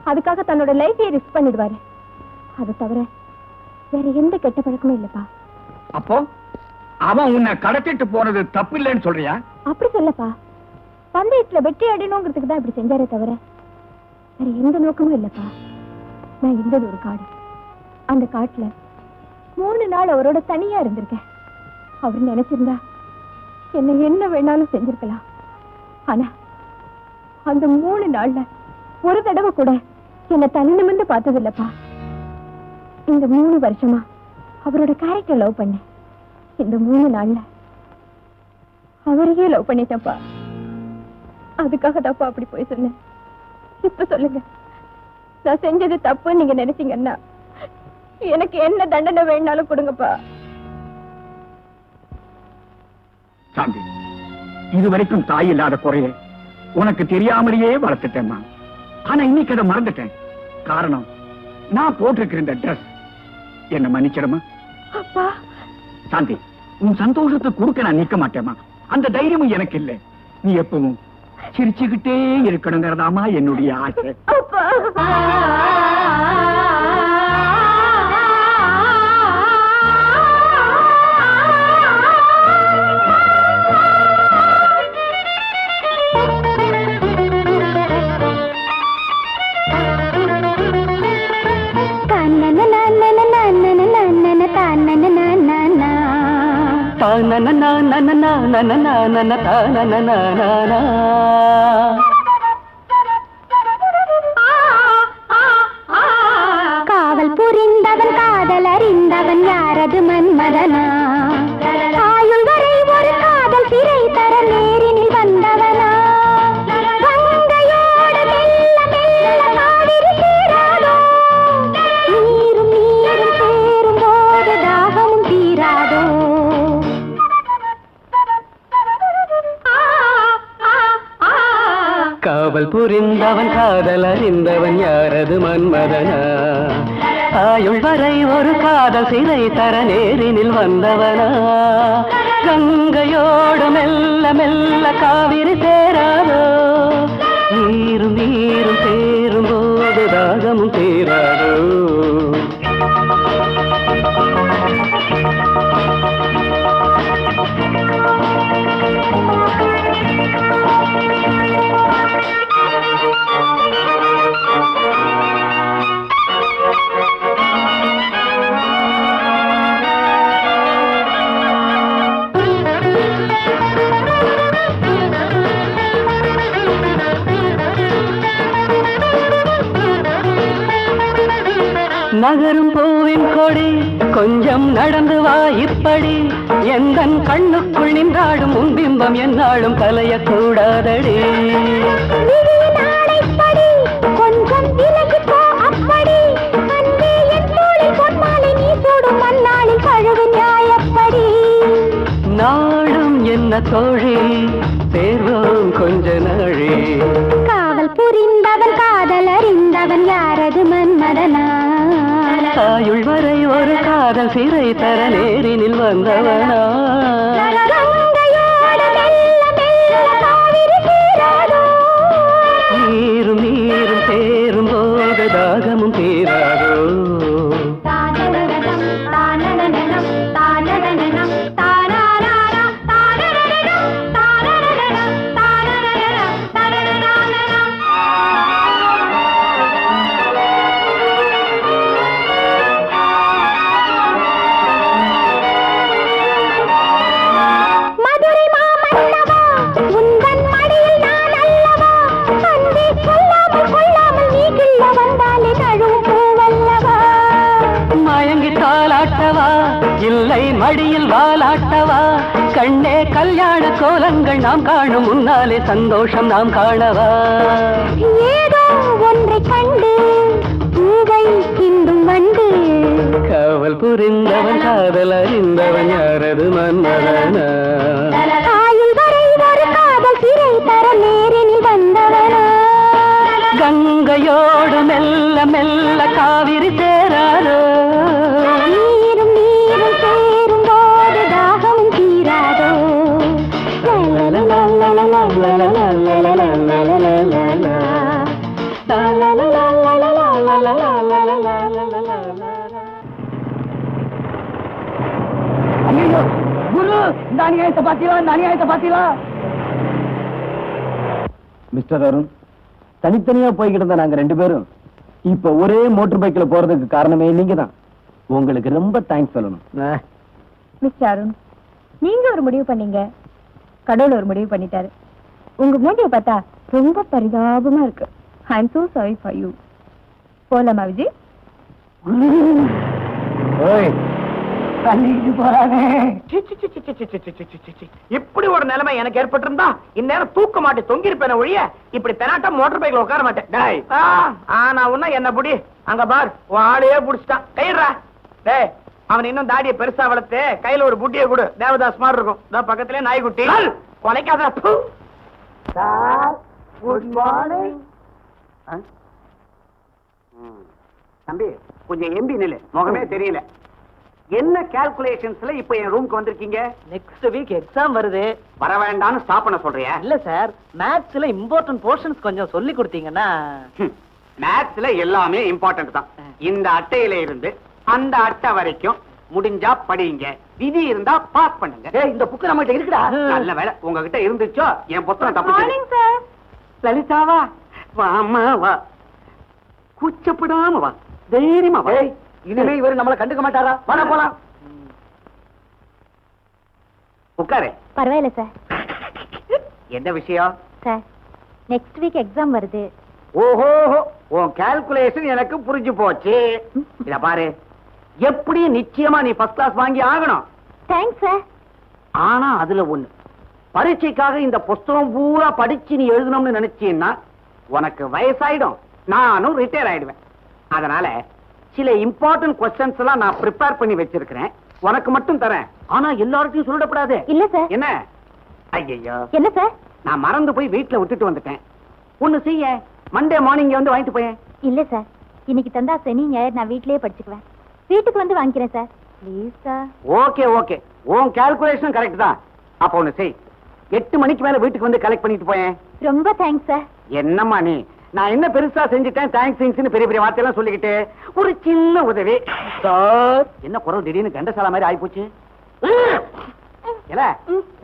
அதுக்காக தன்னோட லைஃபையே ரிஸ்க் பண்ணிடுவாரு. அதை தவிர வேற எந்த கெட்ட பழக்கமும் இல்லப்பா. அப்போ அவன் உன்னை கடத்திட்டு போனது தப்பு இல்லைன்னு சொல்றியா? அப்படி சொல்லப்பா, பந்தயத்துல வெற்றி அடையணுங்கிறதுக்கு தான் இப்படி செஞ்சாரே தவிர வேற எந்த நோக்கமும் இல்லப்பா. நான் இருந்தது ஒரு காடு. அந்த காட்டுல 3 நாள் அவரோட தனியா இருந்திருக்கேன். அவர் நினைச்சிருந்தா என்ன வேணாலும் செஞ்சிருக்கலாம். ஆனா அந்த 3 நாள்ல ஒரு தடவை கூட என்ன தனி நிமிர்ந்து பார்த்தது இல்லப்பா. இந்த 3 வருஷமா அவரோட கேரக்டர் லவ் பண்ணேன். இந்த 3 நாள்ல அவரையே லவ் பண்ணிட்டேன்ப்பா. அதுக்காக தான்ப்பா அப்படி போய் சொன்னேன். இப்ப சொல்லுங்க, நான் செஞ்சது தப்புன்னு நீங்க நினைச்சீங்கன்னா எனக்கு என்ன தண்டனை வேணாலும் கொடுங்கப்பா. சாந்தி, இதுவரைக்கும் தாய் இல்லாத குறைய உனக்கு தெரியாமலேயே வளர்த்துட்டேம்மா. ஆனா இன்னைக்கு அதை மறந்துட்டேன். காரணம் நான் போட்டிருக்கிற இந்த ட்ரெஸ். என்ன மன்னிச்சிடமா? அப்பா, சாந்தி, உன் சந்தோஷத்தை கொடுக்க நான் நிக்க மாட்டேமா. அந்த தைரியமும் எனக்கு இல்லை. நீ எப்பவும் சிரிச்சுக்கிட்டே இருக்கணுங்கிறதாமா என்னுடைய ஆசை. அப்பா. காவல் புரிந்தவன் காதல் அறிந்தவன் யாரது மன்மதனா? ஆயுள் வரை ஒரு காதல் சிறை தர நேரினில் வந்தவனா? கங்கையோடு மெல்ல மெல்ல காவிரி சேராதோ? நீரும் நீரும் சேரும் போது தாகமும் தீராதோ? காவல் புரிந்தவன் காதல் அறிந்தவன் யாரது மன்மதனா? ஆயுள் வரை ஒரு காதல் சிறை தர நேரினில் வந்தவனா? கங்கையோடு மெல்ல மெல்ல காவிரி சேராதோ? நீரும் நீரும் சேரும் போது தாகமும் தீராதோ? நகரும் பூவின் கொடி கொஞ்சம் நடந்து வா இப்படி. எந்தன் கண்ணுக்குள் நின்றாடும் உன் பிம்பம் என்னாலும் கலையக்கூடாதடி. கொஞ்சம் விலகி போ அப்படி. அன்பே என் தோளில் பொன்மாலை நீ சூடும் மண்ணாளில் பழுது நியாயப்படி. நாடும் என்ன தோழி தேர்வோம் கொஞ்ச நாழி. காவல் புரிந்தவன் காதல் அறிந்தவன் யாரது மன்மதனா? ஆயுள் வரை ஒரு காதல் சிறை தர நேரினில் வந்தவனா? நீரும் நீரும் சேரும் போது தாகமும் தீராதோ? மடியில் வாலாட்டவா கண்ணே கல்யாண கோலங்கள் நாம் காணும் முன்னாலே சந்தோஷம் நாம் காணவா ஏதோ ஒன்றை கண்டு பூவை கிண்டும் வண்டு காவல் புரிந்தவன் காதல் அறிந்தவன் யாரது மன்மதனா ஆயுள் வரை ஒரு காதல் சிறை தர நேரில் வந்தவனா கங்கையோடு மெல்ல மெல்ல காவிரி சேராதோ நீரும் நீரும் சேரும் போது தாகமும் தீராதோ குரு இந்த அநியாயத்தை பாத்தீங்களா மிஸ்டர் அருண், தனித்தனியா போய்கிட்டு இருந்த நாங்க 2 பேரும் இப்ப ஒரே மோட்டர் பைக்ல போறதுக்கு காரணமே நீங்க தான். உங்களுக்கு ரொம்ப தேங்க்ஸ் சொல்லணும். மிஸ்டர் அருண், நீங்க ஒரு முடிவு பண்ணீங்க, கடவுள் ஒரு முடிவு பண்ணிட்டாரு. உங்க மூஞ்சியை பார்த்தா ரொம்ப பரிதாபமா இருக்கு. I am so sorry for you. போலாமா விஜய்? ஓய், தள்ளிட்டு போறானே. இப்படி ஒரு நிலைமை எனக்கு ஏற்பட்டிருந்தா இந்நேரம் தூக்க மாட்டேன், தொங்கிருப்பேன ஒழிய இப்படி பெனாட்டம் மோட்டர் பைக்ல உட்கார மாட்டேன். ஆனா உன்ன என்ன புடி அங்க பார், உன் ஆளையே புடிச்சிட்டான். கைடுறா டேய், அவன் இன்னும் தாடியை பெருசா வளர்த்து கையில ஒரு புட்டியை கொடு, தேவதாஸ் மாதிரி இருக்கும். பக்கத்திலே நாய்க்குட்டி கொலைக்காத. Good morning. தம்பி கொஞ்சம் எம்பி நில்லு, முகமே தெரியல. என்ன கால்குலேஷன்ஸ்ல இப்ப என் ரூமுக்கு வந்திருக்கீங்க? நெக்ஸ்ட் வீக் எக்ஸாம் வருது. வர வேண்டாம்னு ஸ்டாப் பண்ண சொல்றியா? இல்ல சார், மேத்ஸ்ல இம்பார்ட்டன்ட் போர்ஷன்ஸ் கொஞ்சம் சொல்லி கொடுத்தீங்கன்னா. மேத்ஸ்ல எல்லாமே இம்பார்ட்டன்ட் தான். இந்த அட்டையில இருந்து அந்த அட்டை வரைக்கும் முடிஞ்சா படிங்க, விதி இருந்தா பாஸ் பண்ணுங்க. இந்த புக்கு நம்ம கிட்ட இருக்குடா. நல்ல வேலை உங்ககிட்ட இருந்துச்சோ, என் புத்தகம் தப்பு. Morning sir. லலிதாவா வாமா வா, கூச்சப்படாம வா, தைரியமா வா. இனிமே இவரு நம்மள கண்டுக்க மாட்டாரா? வாடா போலாம். உட்காரு. பரவாயில்ல சார். என்ன விஷயம்? சார், நெக்ஸ்ட் வீக் எக்ஸாம் வருது. ஓஹோ, உன் கால்குலேஷன் எனக்கு புரிஞ்சு போச்சு. இத பாரு, எப்படி நிச்சயமா நீ ஃபர்ஸ்ட் கிளாஸ் வாங்கி ஆகணும். Thanks sir. ஆனா அதுல ஒண்ணு, பரீட்சைக்காக இந்த புஸ்தகம் பூரா படிச்சு நீ எழுதணும்னு நினைச்சீன்னா உனக்கு வயசாயிடும், நானும் ரிட்டையர் ஆயிடுவேன். அதனால சில இம்பார்ட்டன்ட் கொஸ்டின்ஸ் எல்லாம் நான் ப்ரிப்பேர் பண்ணி வச்சிருக்கிறேன், உனக்கு மட்டும் தரேன். ஆனா எல்லார்ட்டையும் சொல்லிடக்கூடாது. இல்ல சார். என்ன? ஐயோ, என்ன சார்? நான் மறந்து போய் வீட்டுல விட்டுட்டு வந்துட்டேன். ஒண்ணு செய்ய, மண்டே மார்னிங் வந்து வாங்கிட்டு போயேன். இல்ல சார், இன்னைக்கு தந்தா சனி ஞாயிறு நான் வீட்லயே படிச்சுக்குவேன். வீட்டுக்கு வந்து வாங்கிக்கிறேன் sir. Please sir. Okay okay, உன் கால்குலேஷன் கரெக்ட் தான். அப்ப ஒண்ணு செய், 8 மணிக்கு மேல வீட்டுக்கு வந்து கலெக்ட் பண்ணிட்டு போயேன். ரொம்ப தேங்க்ஸ் சார். என்னம்மா நீ, நான் என்ன பெருசா செஞ்சுட்டேன் தேங்க்ஸ் பெரிய பெரிய வார்த்தையெல்லாம் சொல்லிக்கிட்டு. ஒரு சின்ன உதவி சார். என்ன குரல் திடீர்னு கண்டசாலா மாதிரி ஆயிப்போச்சு?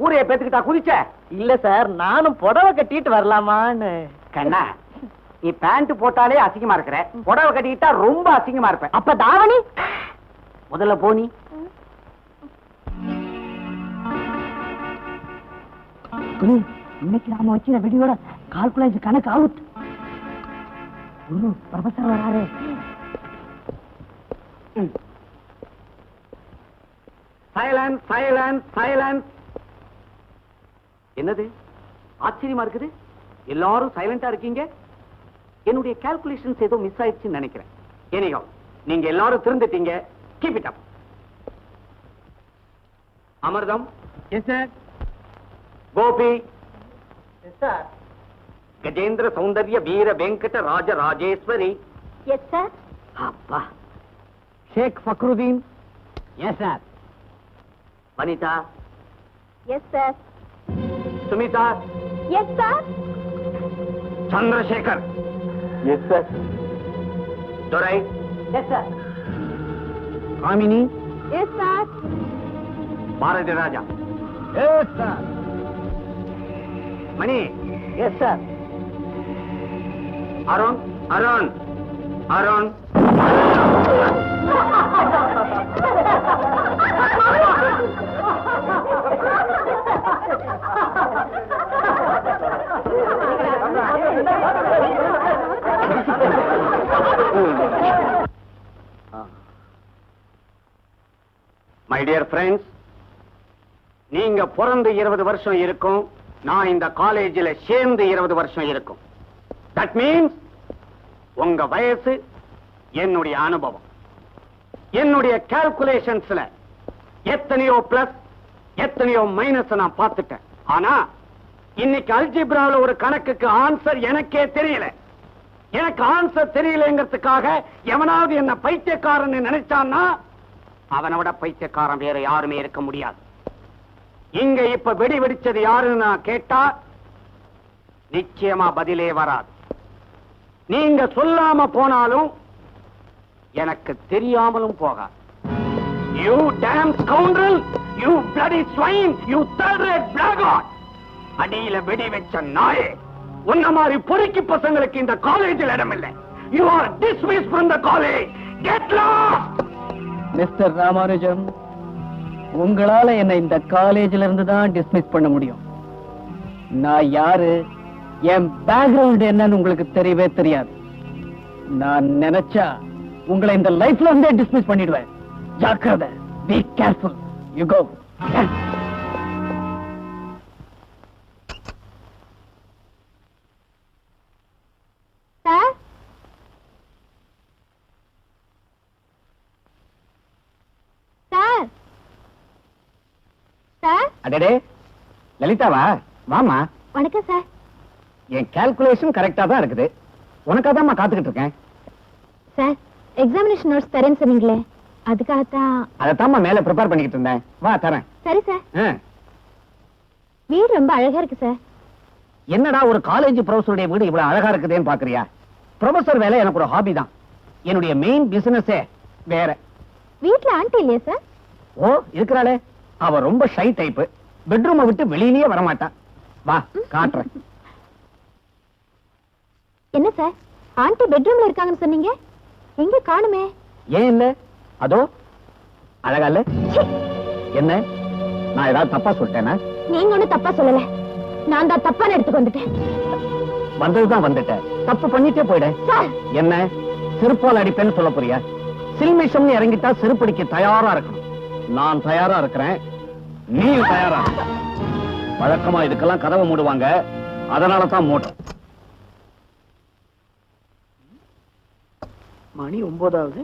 ஊரைய பேத்துக்கிட்டா குதிச்ச? இல்ல சார், நானும் புடவை கட்டிட்டு வரலாமான்னு. கண்ணா, நீ பேண்ட் போட்டாலே அசிங்கமா இருக்கிற, புடவை கட்டிக்கிட்டா ரொம்ப அசிங்கமா இருப்ப. அப்ப தாவணி முதல்ல போனி. இன்னைக்கு நாம வச்சிருந்த வெடியோட கால்குலேஷன் கணக்கு அவுட். குரு ப்ரொஃபசர் வராரு. Silence silence silence. என்னது ஆச்சரியமா இருக்குது, எல்லாரும் சைலண்டா இருக்கீங்க. என்னுடைய கால்குலேஷன்ஸ் ஏதோ மிஸ் ஆயிடுச்சுன்னு நினைக்கிறேன். ஏனியோ, நீங்க எல்லாரும் திருந்துட்டீங்க. Keep it up. Amirtham. Yes sir. Gopi. Yes sir. Gajendra Soundarya Veera Venkata Raja Rajeswari. Yes sir. அப்பா. Sheikh Fakruddin. Yes sir. Vanitha. Yes sir. Sumitha. Yes sir. Chandrasekhar. Yes sir. Durai. Yes sir. Kamini. Yes sir. Bharathi Raja. Yes sir. Mani. Yes sir. Arun. Arun. Arun. My dear friends, நீங்க பிறந்து 20 வருஷம் இருக்கும், நான் இந்த காலேஜில் சேர்ந்து 20 வருஷம் இருக்கும். தட் மீன்ஸ் உங்க வயசு என்னுடைய அனுபவம். என்னுடைய கால்குலேஷன்ஸ்ல எத்தனையோ பிளஸ் எத்தனையோ மைனஸ் நான் பார்த்துட்டேன். ஆனா இன்னைக்கு அல்ஜிப்ராவில் ஒரு கணக்குக்கு ஆன்சர் எனக்கே தெரியல. எனக்கு ஆன்சர் தெரியலங்கிறதுக்காக எவனாவது என்ன பைத்தியக்காரன் நினைச்சான்னா அவனை விட பைத்தியக்காரன் வேற யாருமே இருக்க முடியாது. இங்க இப்ப வெடி வெடிச்சது யாருன்னு நான் கேட்டா நிச்சயமா பதிலே வராது. நீங்க சொல்லாம போனாலும் எனக்கு தெரியாமலும் போகாது. You damn scoundrel! You bloody swine! You third-rate blackguard! அடியில வெடி வச்ச நாயே, உன்ன மாதிரி பொறுக்கி பசங்களுக்கு இந்த காலேஜில் இடமில்லை. You are dismissed from the college. Get lost! Mister Ramanujam, உங்களால என்ன இந்த காலேஜில இருந்து தான் டிஸ்மிஸ் பண்ண முடியும். நான் யாரு, என் பேக்ரவுண்ட் என்னன்னு உங்களுக்கு தெரியவே தெரியாது. நான் நினைச்சா உங்களை இந்த லைஃப்ல இருந்தே டிஸ்மிஸ் பண்ணிடுவேன். ஜாக்கிரதை. Be careful. You go. Sir, sir, sir. அடடே, லலிதாவா? வாமா. வணக்கம் சார். என் கால்குலேஷன் கரெக்டா தான் இருக்குது. உனக்காதான் காத்துக்கிட்டு இருக்கேன். சார், எக்ஸாமினேஷன் நோட்ஸ் தரேன்னு சொன்னீங்களே, அதுக்காகத்தான். அதைத்தாம்மா மேல ப்ரிப்பேர் பண்ணிக்கிட்டு இருந்தேன். வா தரேன். சரி சார். வீடு ரொம்ப அழகா இருக்கு சார். என்னடா ஒரு காலேஜ் ப்ரொஃபஸருடைய வீடு இவ்வளவு அழகா இருக்குதுன்னு பாக்குறியா? ப்ரொஃபஸர் வேலை எனக்கு ஒரு ஹாபி தான். என்னுடைய மெயின் பிசினஸே வேற. வீட்ல ஆண்டி இல்லையா சார்? ஓ, இருக்கிறாளே. அவ ரொம்ப ஷை டைப். பெட்ரூமை விட்டு வெளியிலேயே வரமாட்டா. வா காட்டுறேன். என்ன சார், ஆண்டி பெட்ரூம்ல இருக்காங்கன்னு சொன்னீங்க, எங்க காணுமே? ஏன் இல்ல? அதோ அழகா இல்ல? என்ன, நான் ஏதாவது தப்பா சொல்லிட்டேனா? நீங்க ஒண்ணும் தப்பா சொல்லல, நான் தான் தப்பான எடுத்துக்கு வந்துட்டேன். வந்ததுதான் வந்துட்டேன், தப்பு பண்ணிட்டே போயிட. என்ன செருப்பால் அடிப்பேன்னு சொல்ல போறியா? சில்மிஷம் இறங்கிட்டா செருப்படிக்க தயாரா இருக்கணும். நான் தயாரா இருக்கிறேன், நீ தயாரா? வழக்கமா இதுக்கெல்லாம் கதவை மூடுவாங்க, அதனால தான் மூட்டம். மணி 9.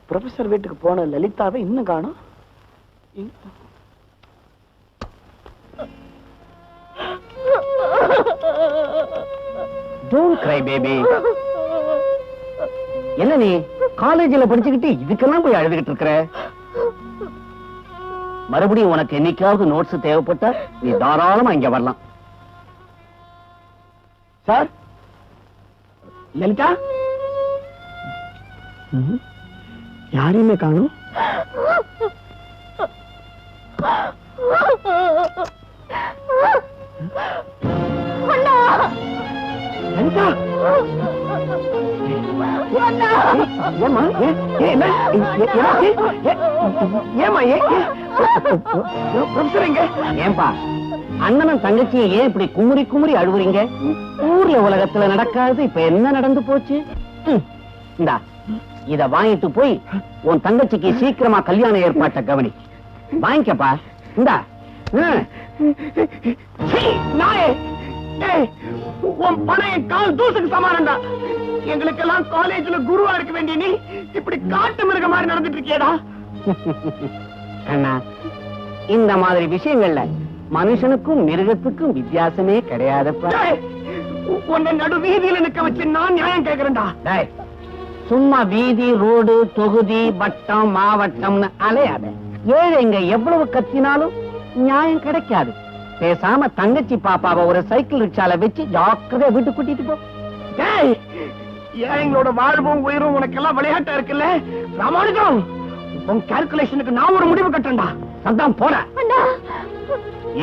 ப்ரொஃபசர் வீட்டுக்கு போன லலிதாவை இன்னும் காணோம். Don't cry, baby. என்ன நீ காலேஜில் படிச்சுக்கிட்டு இதுக்கெல்லாம் போய் அழுதுகிட்டு இருக்கிற? மறுபடியும் உனக்கு என்னைக்காவது நோட்ஸ் தேவைப்பட்டா நீ தாராளமா இங்க வரலாம். சார், லலிதா யாரையுமே காணும். லலிதா, ஏமா ஏன்பா அண்ணனும் தங்கச்சியும் ஏன் இப்படி குமுறி குமுறி அழுவுறீங்க? ஊர்ல உலகத்துல நடக்காது இப்ப என்ன நடந்து போச்சு? இந்தா இத வாங்கிட்டு போய் உன் தங்கச்சிக்கு சீக்கிரமா கல்யாண ஏற்பாட்டை கவனி. வாங்கிக்கப்பா. இந்தா. உன் பணம் கால் தூசுக்கு சமானம்டா. எங்களுக்கெல்லாம் காலேஜ்ல குருவா இருக்க வேண்டிய நீ இப்படி காட்டு மிருக மாதிரி நடந்துட்டு இருக்கியடா. அண்ணா, இந்த மாதிரி விஷயங்கள்ல மனுஷனுக்கும் மிருகத்துக்கும் வித்தியாசமே கிடையாதுப்பா. உன்னை நடு வீதியில நிக்க வச்சு நான் நியாயம் கேட்கிறேன்டா. சும்மா வீதி, ரோடு, தொகுதி, வட்டம், மாவட்டம்னு அலையாத. ஏழைங்க எவ்வளவு கத்தினாலும் நியாயம் கிடைக்காது. பேசாம தங்கச்சி பாப்பாவை ஒரு சைக்கிள் ரிக்ஷால வச்சு ஜாக்கிரதையா வீட்டுக்கு கூட்டிட்டு போ. ஏழைங்களோட வாழ்வும் உயிரும் உனக்கெல்லாம் விளையாட்டா இருக்குல்ல ராமானுஜம். உன் கால்குலேஷனுக்கு நான் ஒரு முடிவு கட்டேன்டா. சத்தம் போட.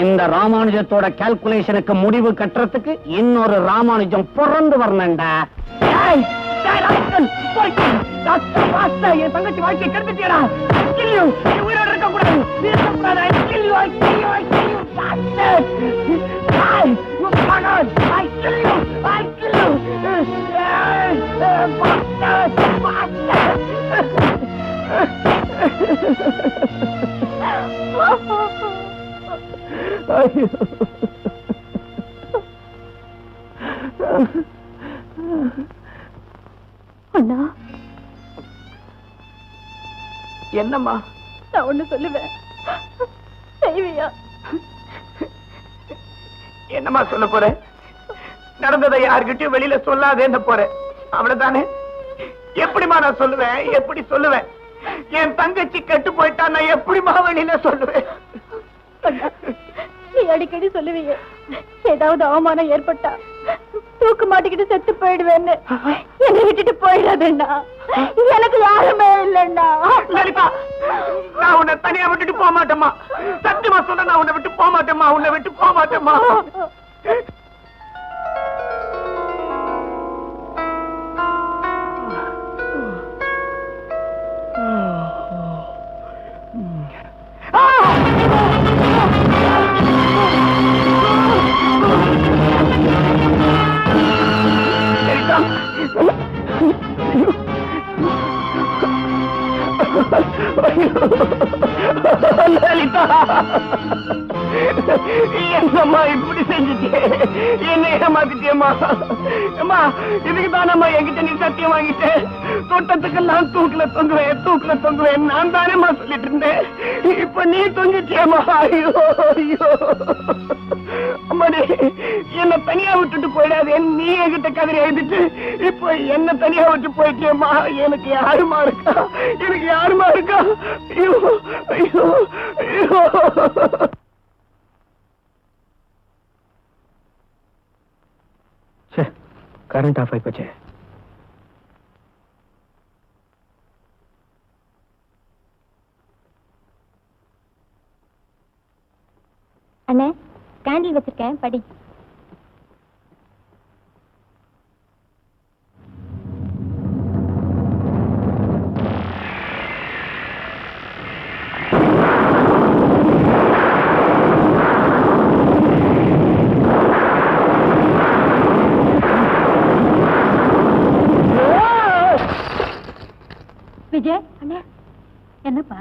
இந்த ராமானுஜத்தோட கால்குலேஷனுக்கு முடிவு கட்டுறதுக்கு இன்னொரு ராமானுஜம் பிறந்து வரணும்டா. என் தங்கச்சி வாழ்க்கையை கெடுத்துட்டியடா. உயிரோடு இருக்க கூடாது. அண்ணா, என்னம்மா? நான் ஒண்ணு சொல்லுவேன், செய்வியா? என்னம்மா சொல்ல போற? நடந்ததை யாருக்கிட்டையும் வெளியில சொல்லாதேன்னு போறேன், அவ்வளவுதானே? எப்படிமா நான் சொல்லுவேன்? எப்படி சொல்லுவேன்? என் தங்கச்சி கெட்டு போயிட்டா நான் எப்படிமா வெளியில சொல்லுவேன்? அண்ணா, நீ அடிக்கடி சொல்லுவீங்க, ஏதாவது அவமானம் ஏற்பட்டா தூக்கு மாட்டிக்கிட்டு செத்து போயிடுவேன்னு. என்னை விட்டுட்டு போயிடாதேண்ணா, எனக்கு யாருமே இல்லைண்ணா. லலிதா, நான் உன்னை தனியா விட்டுட்டு போக மாட்டேம்மா. சத்தியமா சொல்ல, நான் உன்னை விட்டு போக மாட்டேம்மா. உன்னை விட்டு போக மாட்டேம்மா. லலிதா, என்னம்மா இப்படி செஞ்சுட்டே? என்ன ஏமாத்திட்டேம்மா? அம்மா, இதுக்கு தானம்மா என்கிட்ட நீ சத்தியம் வாங்கிட்டேன். தோட்டத்துக்கெல்லாம் தூக்குல தொங்குவேன் நான் தானேம்மா சொல்லிட்டு இருந்தேன். இப்ப நீ தொங்கிட்டியம்மா. ஐயோ ஐயோ அம்மா, நீ என்ன தனியா விட்டுட்டு போயிடாது. நீ என்கிட்ட கதறி எழுதிட்டு இப்ப என்ன தனியா விட்டு போயிட்டியம்மா. எனக்கு யாருமா இருக்கா? ஐயோ ஐயோ ஐயோ. கரண்ட் ஆஃப் ஆகி போச்சு. அண்ணே, கேண்டில் வச்சிருக்கேன், படி. விஜய், அண்ணே, என்னப்பா?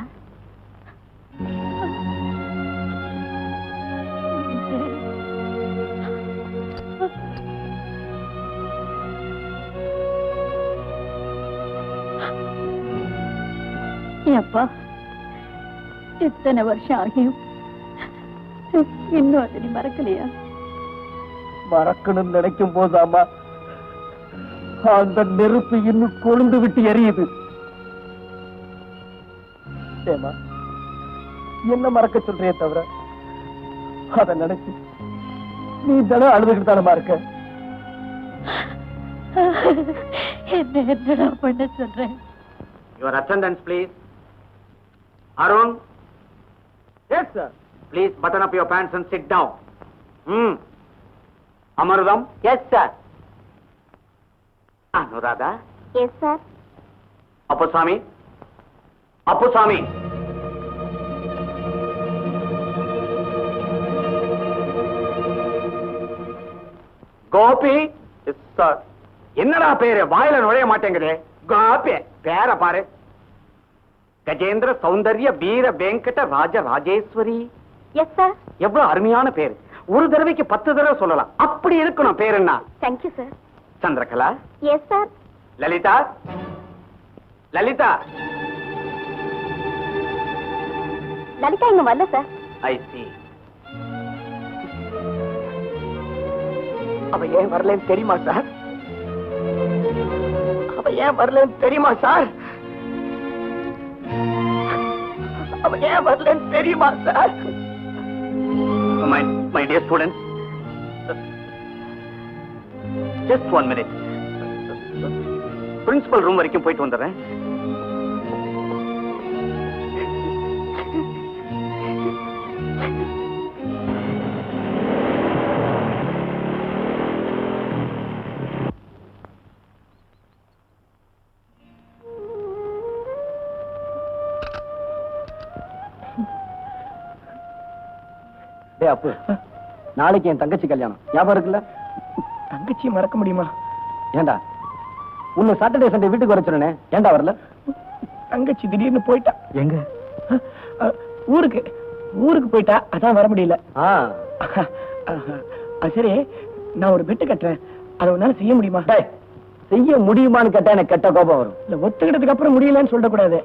அப்பா, இத்தனை வருஷம் ஆகியும் இன்னும் அதை நீ மறக்கலையா? மறக்கணும்னு நினைக்கும் போதாமா அந்த நெருப்பு இன்னும் கொழுந்து விட்டு எரியுது. ஏமா, என்ன மறக்க சொல்றியே தவிர அதை நினைச்சு நீ தானே அழுதுகிட்டு தானமா இருக்க? என்னடா பண்ண சொல்றேன்? Your attendance, please. Arun. Yes, sir. Please button up your pants and sit down. Amarudam. Yes sir. Anuradha. Yes sir. Appusamy. Gopi. Yes sir. என்னடா பேரு? வாயில நுழைய மாட்டேங்குது. கோபி பேர பாரு. கஜேந்திர சௌந்தர்ய வீர வெங்கட ராஜ ராஜேஸ்வரி. Yes sir. எவ்வளவு அருமையான பேரு. ஒரு தடவைக்கு 10 தடவை சொல்லலாம். அப்படி இருக்கணும் பேர். என்ன? Thank you sir. Chandrakala. Yes sir. Lalitha. Lalitha இங்க வரல சார். ஐ சி. அவ ஏன் வரலன்னு தெரியுமா சார்? அவ ஏன் வரலன்னு தெரியுமா sir? My dear students, just 1 minute. Principal room வரைக்கும் போயிட்டு வந்துடுறேன். டேய் அப்பு, நாளைக்கு என் தங்கச்சி கல்யாணம் ஞாபகம் இருக்குல்ல? தங்கச்சி மறக்க முடியுமா? ஏண்டா உன்னை சாட்டர்டே சண்டே வீட்டுக்கு வர சொன்னேன், ஏண்டா வரல? தங்கச்சி திடீர்னு போயிட்டா. எங்க? ஊருக்கு ஊருக்கு போயிட்டா அதான் வர முடியல. சரி, நான் ஒரு பெட்டு கட்டுறேன், அதை உன்னால செய்ய முடியுமா? செய்ய முடியுமான்னு கேட்டா எனக்கு கெட்ட கோபம் வரும். இல்ல, ஒத்துக்கிட்டதுக்கு அப்புறம் முடியலன்னு சொல்லக்கூடாது.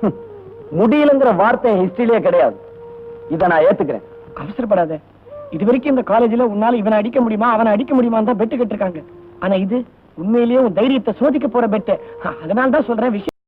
முடியலங்கிற வார்த்தை ஹிஸ்டரியிலே கிடையாது. இதை நான் ஏத்துக்கிறேன். அவசரப்படாத. இது வரைக்கும் இந்த காலேஜ்ல உன்னால இவனை அடிக்க முடியுமா அவனை அடிக்க முடியுமா தான் பெட்டு கட்டிருக்காங்க. ஆனா இது உண்மையிலேயே உன் தைரியத்தை சோதிக்க போற பெட்டு. அதனால தான் சொல்றேன், விஷயம்